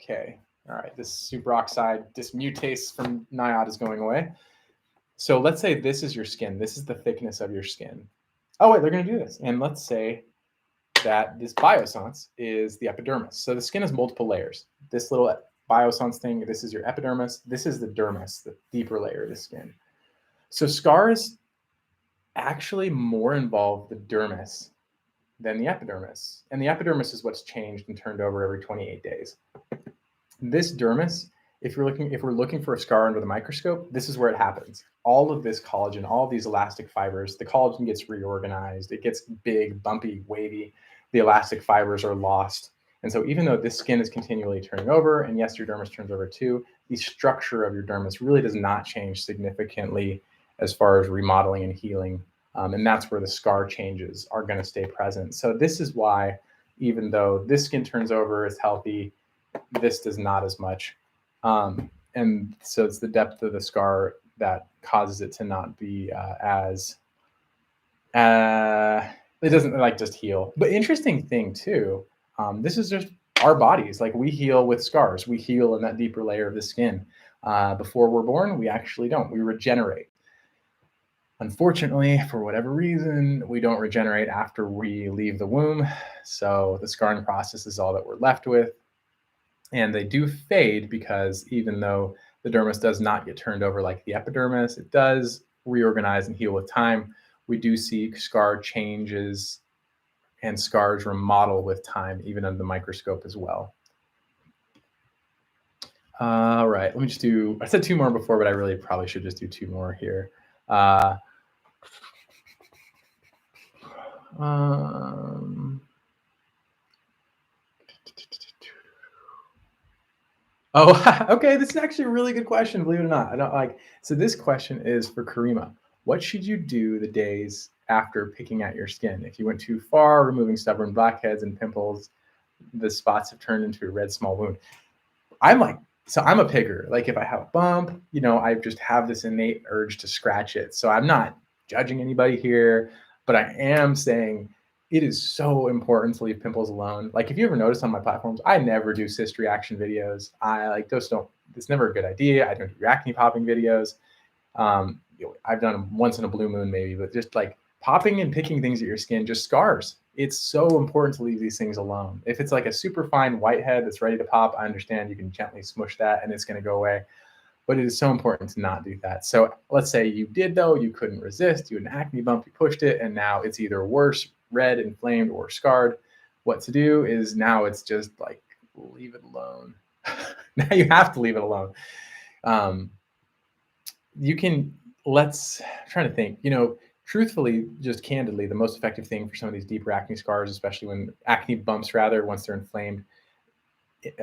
Okay. All right. This superoxide dismutase from NIOD is going away. So let's say this is your skin. This is the thickness of your skin. Oh, wait, they're going to do this. And let's say that this biosens is the epidermis. So the skin has multiple layers. This little biosens thing, this is your epidermis. This is the dermis, the deeper layer of the skin. So scars actually more involve the dermis than the epidermis. And the epidermis is what's changed and turned over every 28 days. This dermis, if we're looking for a scar under the microscope, this is where it happens. All of this collagen, all of these elastic fibers, the collagen gets reorganized. It gets big, bumpy, wavy. The elastic fibers are lost. And so even though this skin is continually turning over, and yes, your dermis turns over too, the structure of your dermis really does not change significantly as far as remodeling and healing. And that's where the scar changes are going to stay present. So this is why, even though this skin turns over, is healthy, this does not as much. And so it's the depth of the scar that causes it to not be it doesn't just heal. But interesting thing too, this is just our bodies. We heal with scars. We heal in that deeper layer of the skin. Before we're born, we actually don't. We regenerate. Unfortunately, for whatever reason, we don't regenerate after we leave the womb. So the scarring process is all that we're left with. And they do fade because even though the dermis does not get turned over like the epidermis, it does reorganize and heal with time. We do see scar changes and scars remodel with time, even under the microscope as well. All right, let me just do. I said two more before, but I really probably should just do two more here. Uh, um, oh, okay. This is actually a really good question. Believe it or not, I don't like. So this question is for Karima. What should you do the days after picking at your skin? If you went too far, removing stubborn blackheads and pimples, the spots have turned into a red small wound. I'm like, so I'm a picker. Like if I have a bump, I just have this innate urge to scratch it. So I'm not judging anybody here, but I am saying it is so important to leave pimples alone. Like if you ever notice on my platforms, I never do cyst reaction videos. I like those don't, it's never a good idea. I don't do acne popping videos. I've done them once in a blue moon maybe, but just like popping and picking things at your skin just scars. It's so important to leave these things alone. If it's like a super fine whitehead that's ready to pop, I understand you can gently smush that and it's going to go away. But it is so important to not do that. So let's say you did though, you couldn't resist, you had an acne bump, you pushed it, and now it's either worse, red, inflamed, or scarred. What to do is now it's just like leave it alone. Now you have to leave it alone. You can I'm trying to think, truthfully, just candidly, the most effective thing for some of these deeper acne scars, especially when acne bumps, rather, once they're inflamed,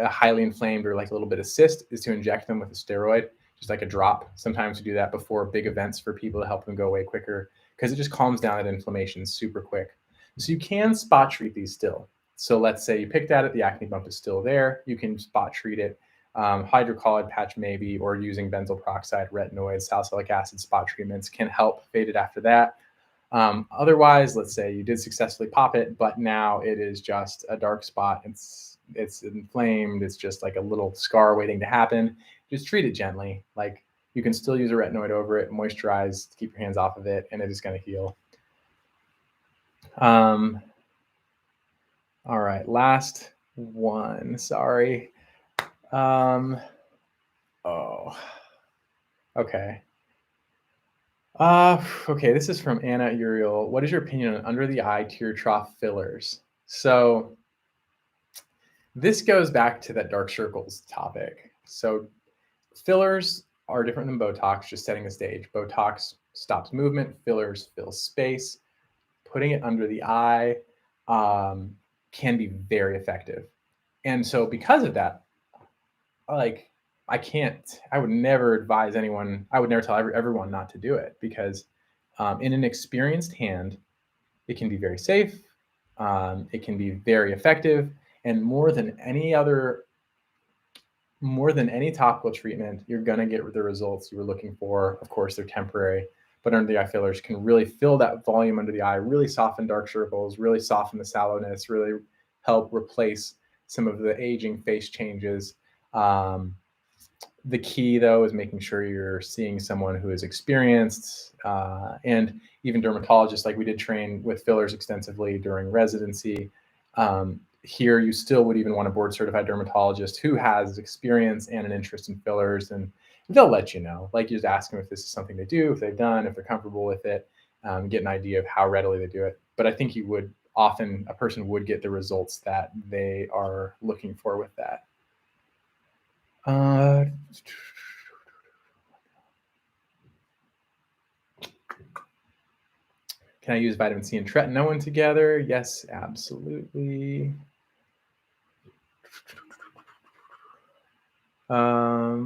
highly inflamed or like a little bit of cyst, is to inject them with a steroid, just like a drop. Sometimes we do that before big events for people to help them go away quicker because it just calms down that inflammation super quick. So you can spot treat these still. So let's say you picked at it, the acne bump is still there. You can spot treat it. Hydrocolloid patch maybe, or using benzoyl peroxide, retinoids, salicylic acid spot treatments can help fade it after that. Otherwise, let's say you did successfully pop it, but now it is just a dark spot. It's inflamed. It's just like a little scar waiting to happen. Just treat it gently. Like you can still use a retinoid over it, moisturize to keep your hands off of it, and it is going to heal. All right, last one. Sorry. Oh, okay. Okay, this is from Anna Uriel. What is your opinion on under the eye tear trough fillers? So this goes back to that dark circles topic. So fillers are different than Botox, just setting the stage. Botox stops movement, fillers fill space. Putting it under the eye can be very effective. And so because of that, like I would never advise anyone, I would never tell everyone not to do it because in an experienced hand, it can be very safe. It can be very effective. And more than any topical treatment, you're going to get the results you were looking for. Of course, they're temporary, but under the eye fillers can really fill that volume under the eye, really soften dark circles, really soften the sallowness, really help replace some of the aging face changes. The key, though, is making sure you're seeing someone who is experienced, and even dermatologists. Like we did train with fillers extensively during residency. Here, you still would even want a board certified dermatologist who has experience and an interest in fillers, and they'll let you know. Like you just ask them if this is something they do, if they've done, if they're comfortable with it, get an idea of how readily they do it. But I think a person would get the results that they are looking for with that. Can I use vitamin C and tretinoin together? Yes, absolutely. All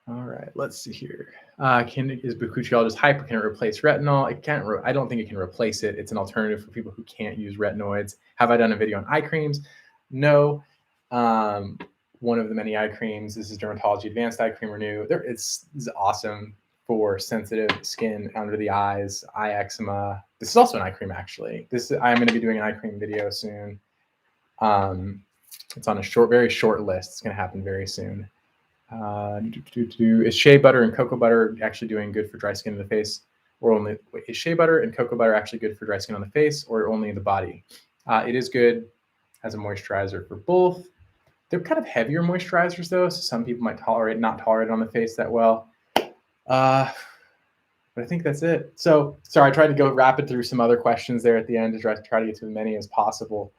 right, let's see here. Is bakuchiol just hyper? Can it replace retinol? It can't. I don't think it can replace it. It's an alternative for people who can't use retinoids. Have I done a video on eye creams? No. One of the many eye creams. This is Dermatology Advanced Eye Cream Renew. It's awesome for sensitive skin under the eyes, eye eczema. This is also an eye cream, actually. I'm going to be doing an eye cream video soon. It's on a very short list. It's going to happen very soon. Is shea butter and cocoa butter actually doing good for dry skin in the face, or is shea butter and cocoa butter actually good for dry skin on the face, or only in the body? It is good as a moisturizer for both. They're kind of heavier moisturizers though, so some people might not tolerate it on the face that well. But I think that's it. So sorry, I tried to go rapid through some other questions there at the end to try to get to as many as possible.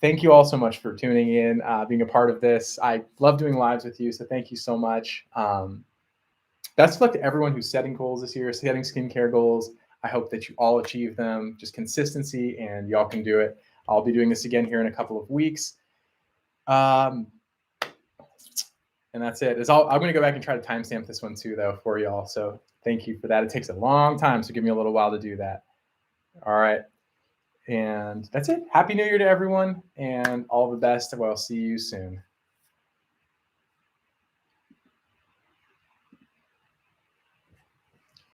thank you all so much for tuning in, being a part of this. I love doing lives with you, so thank you so much. Best of luck to everyone who's setting goals this year, setting skincare goals. I hope that you all achieve them. Just consistency, and y'all can do it. I'll be doing this again here in a couple of weeks. And that's it. I'm going to go back and try to timestamp this one too, though, for y'all. So thank you for that. It takes a long time, so give me a little while to do that. All right. And that's it. Happy New Year to everyone, and all the best. Well, I'll see you soon.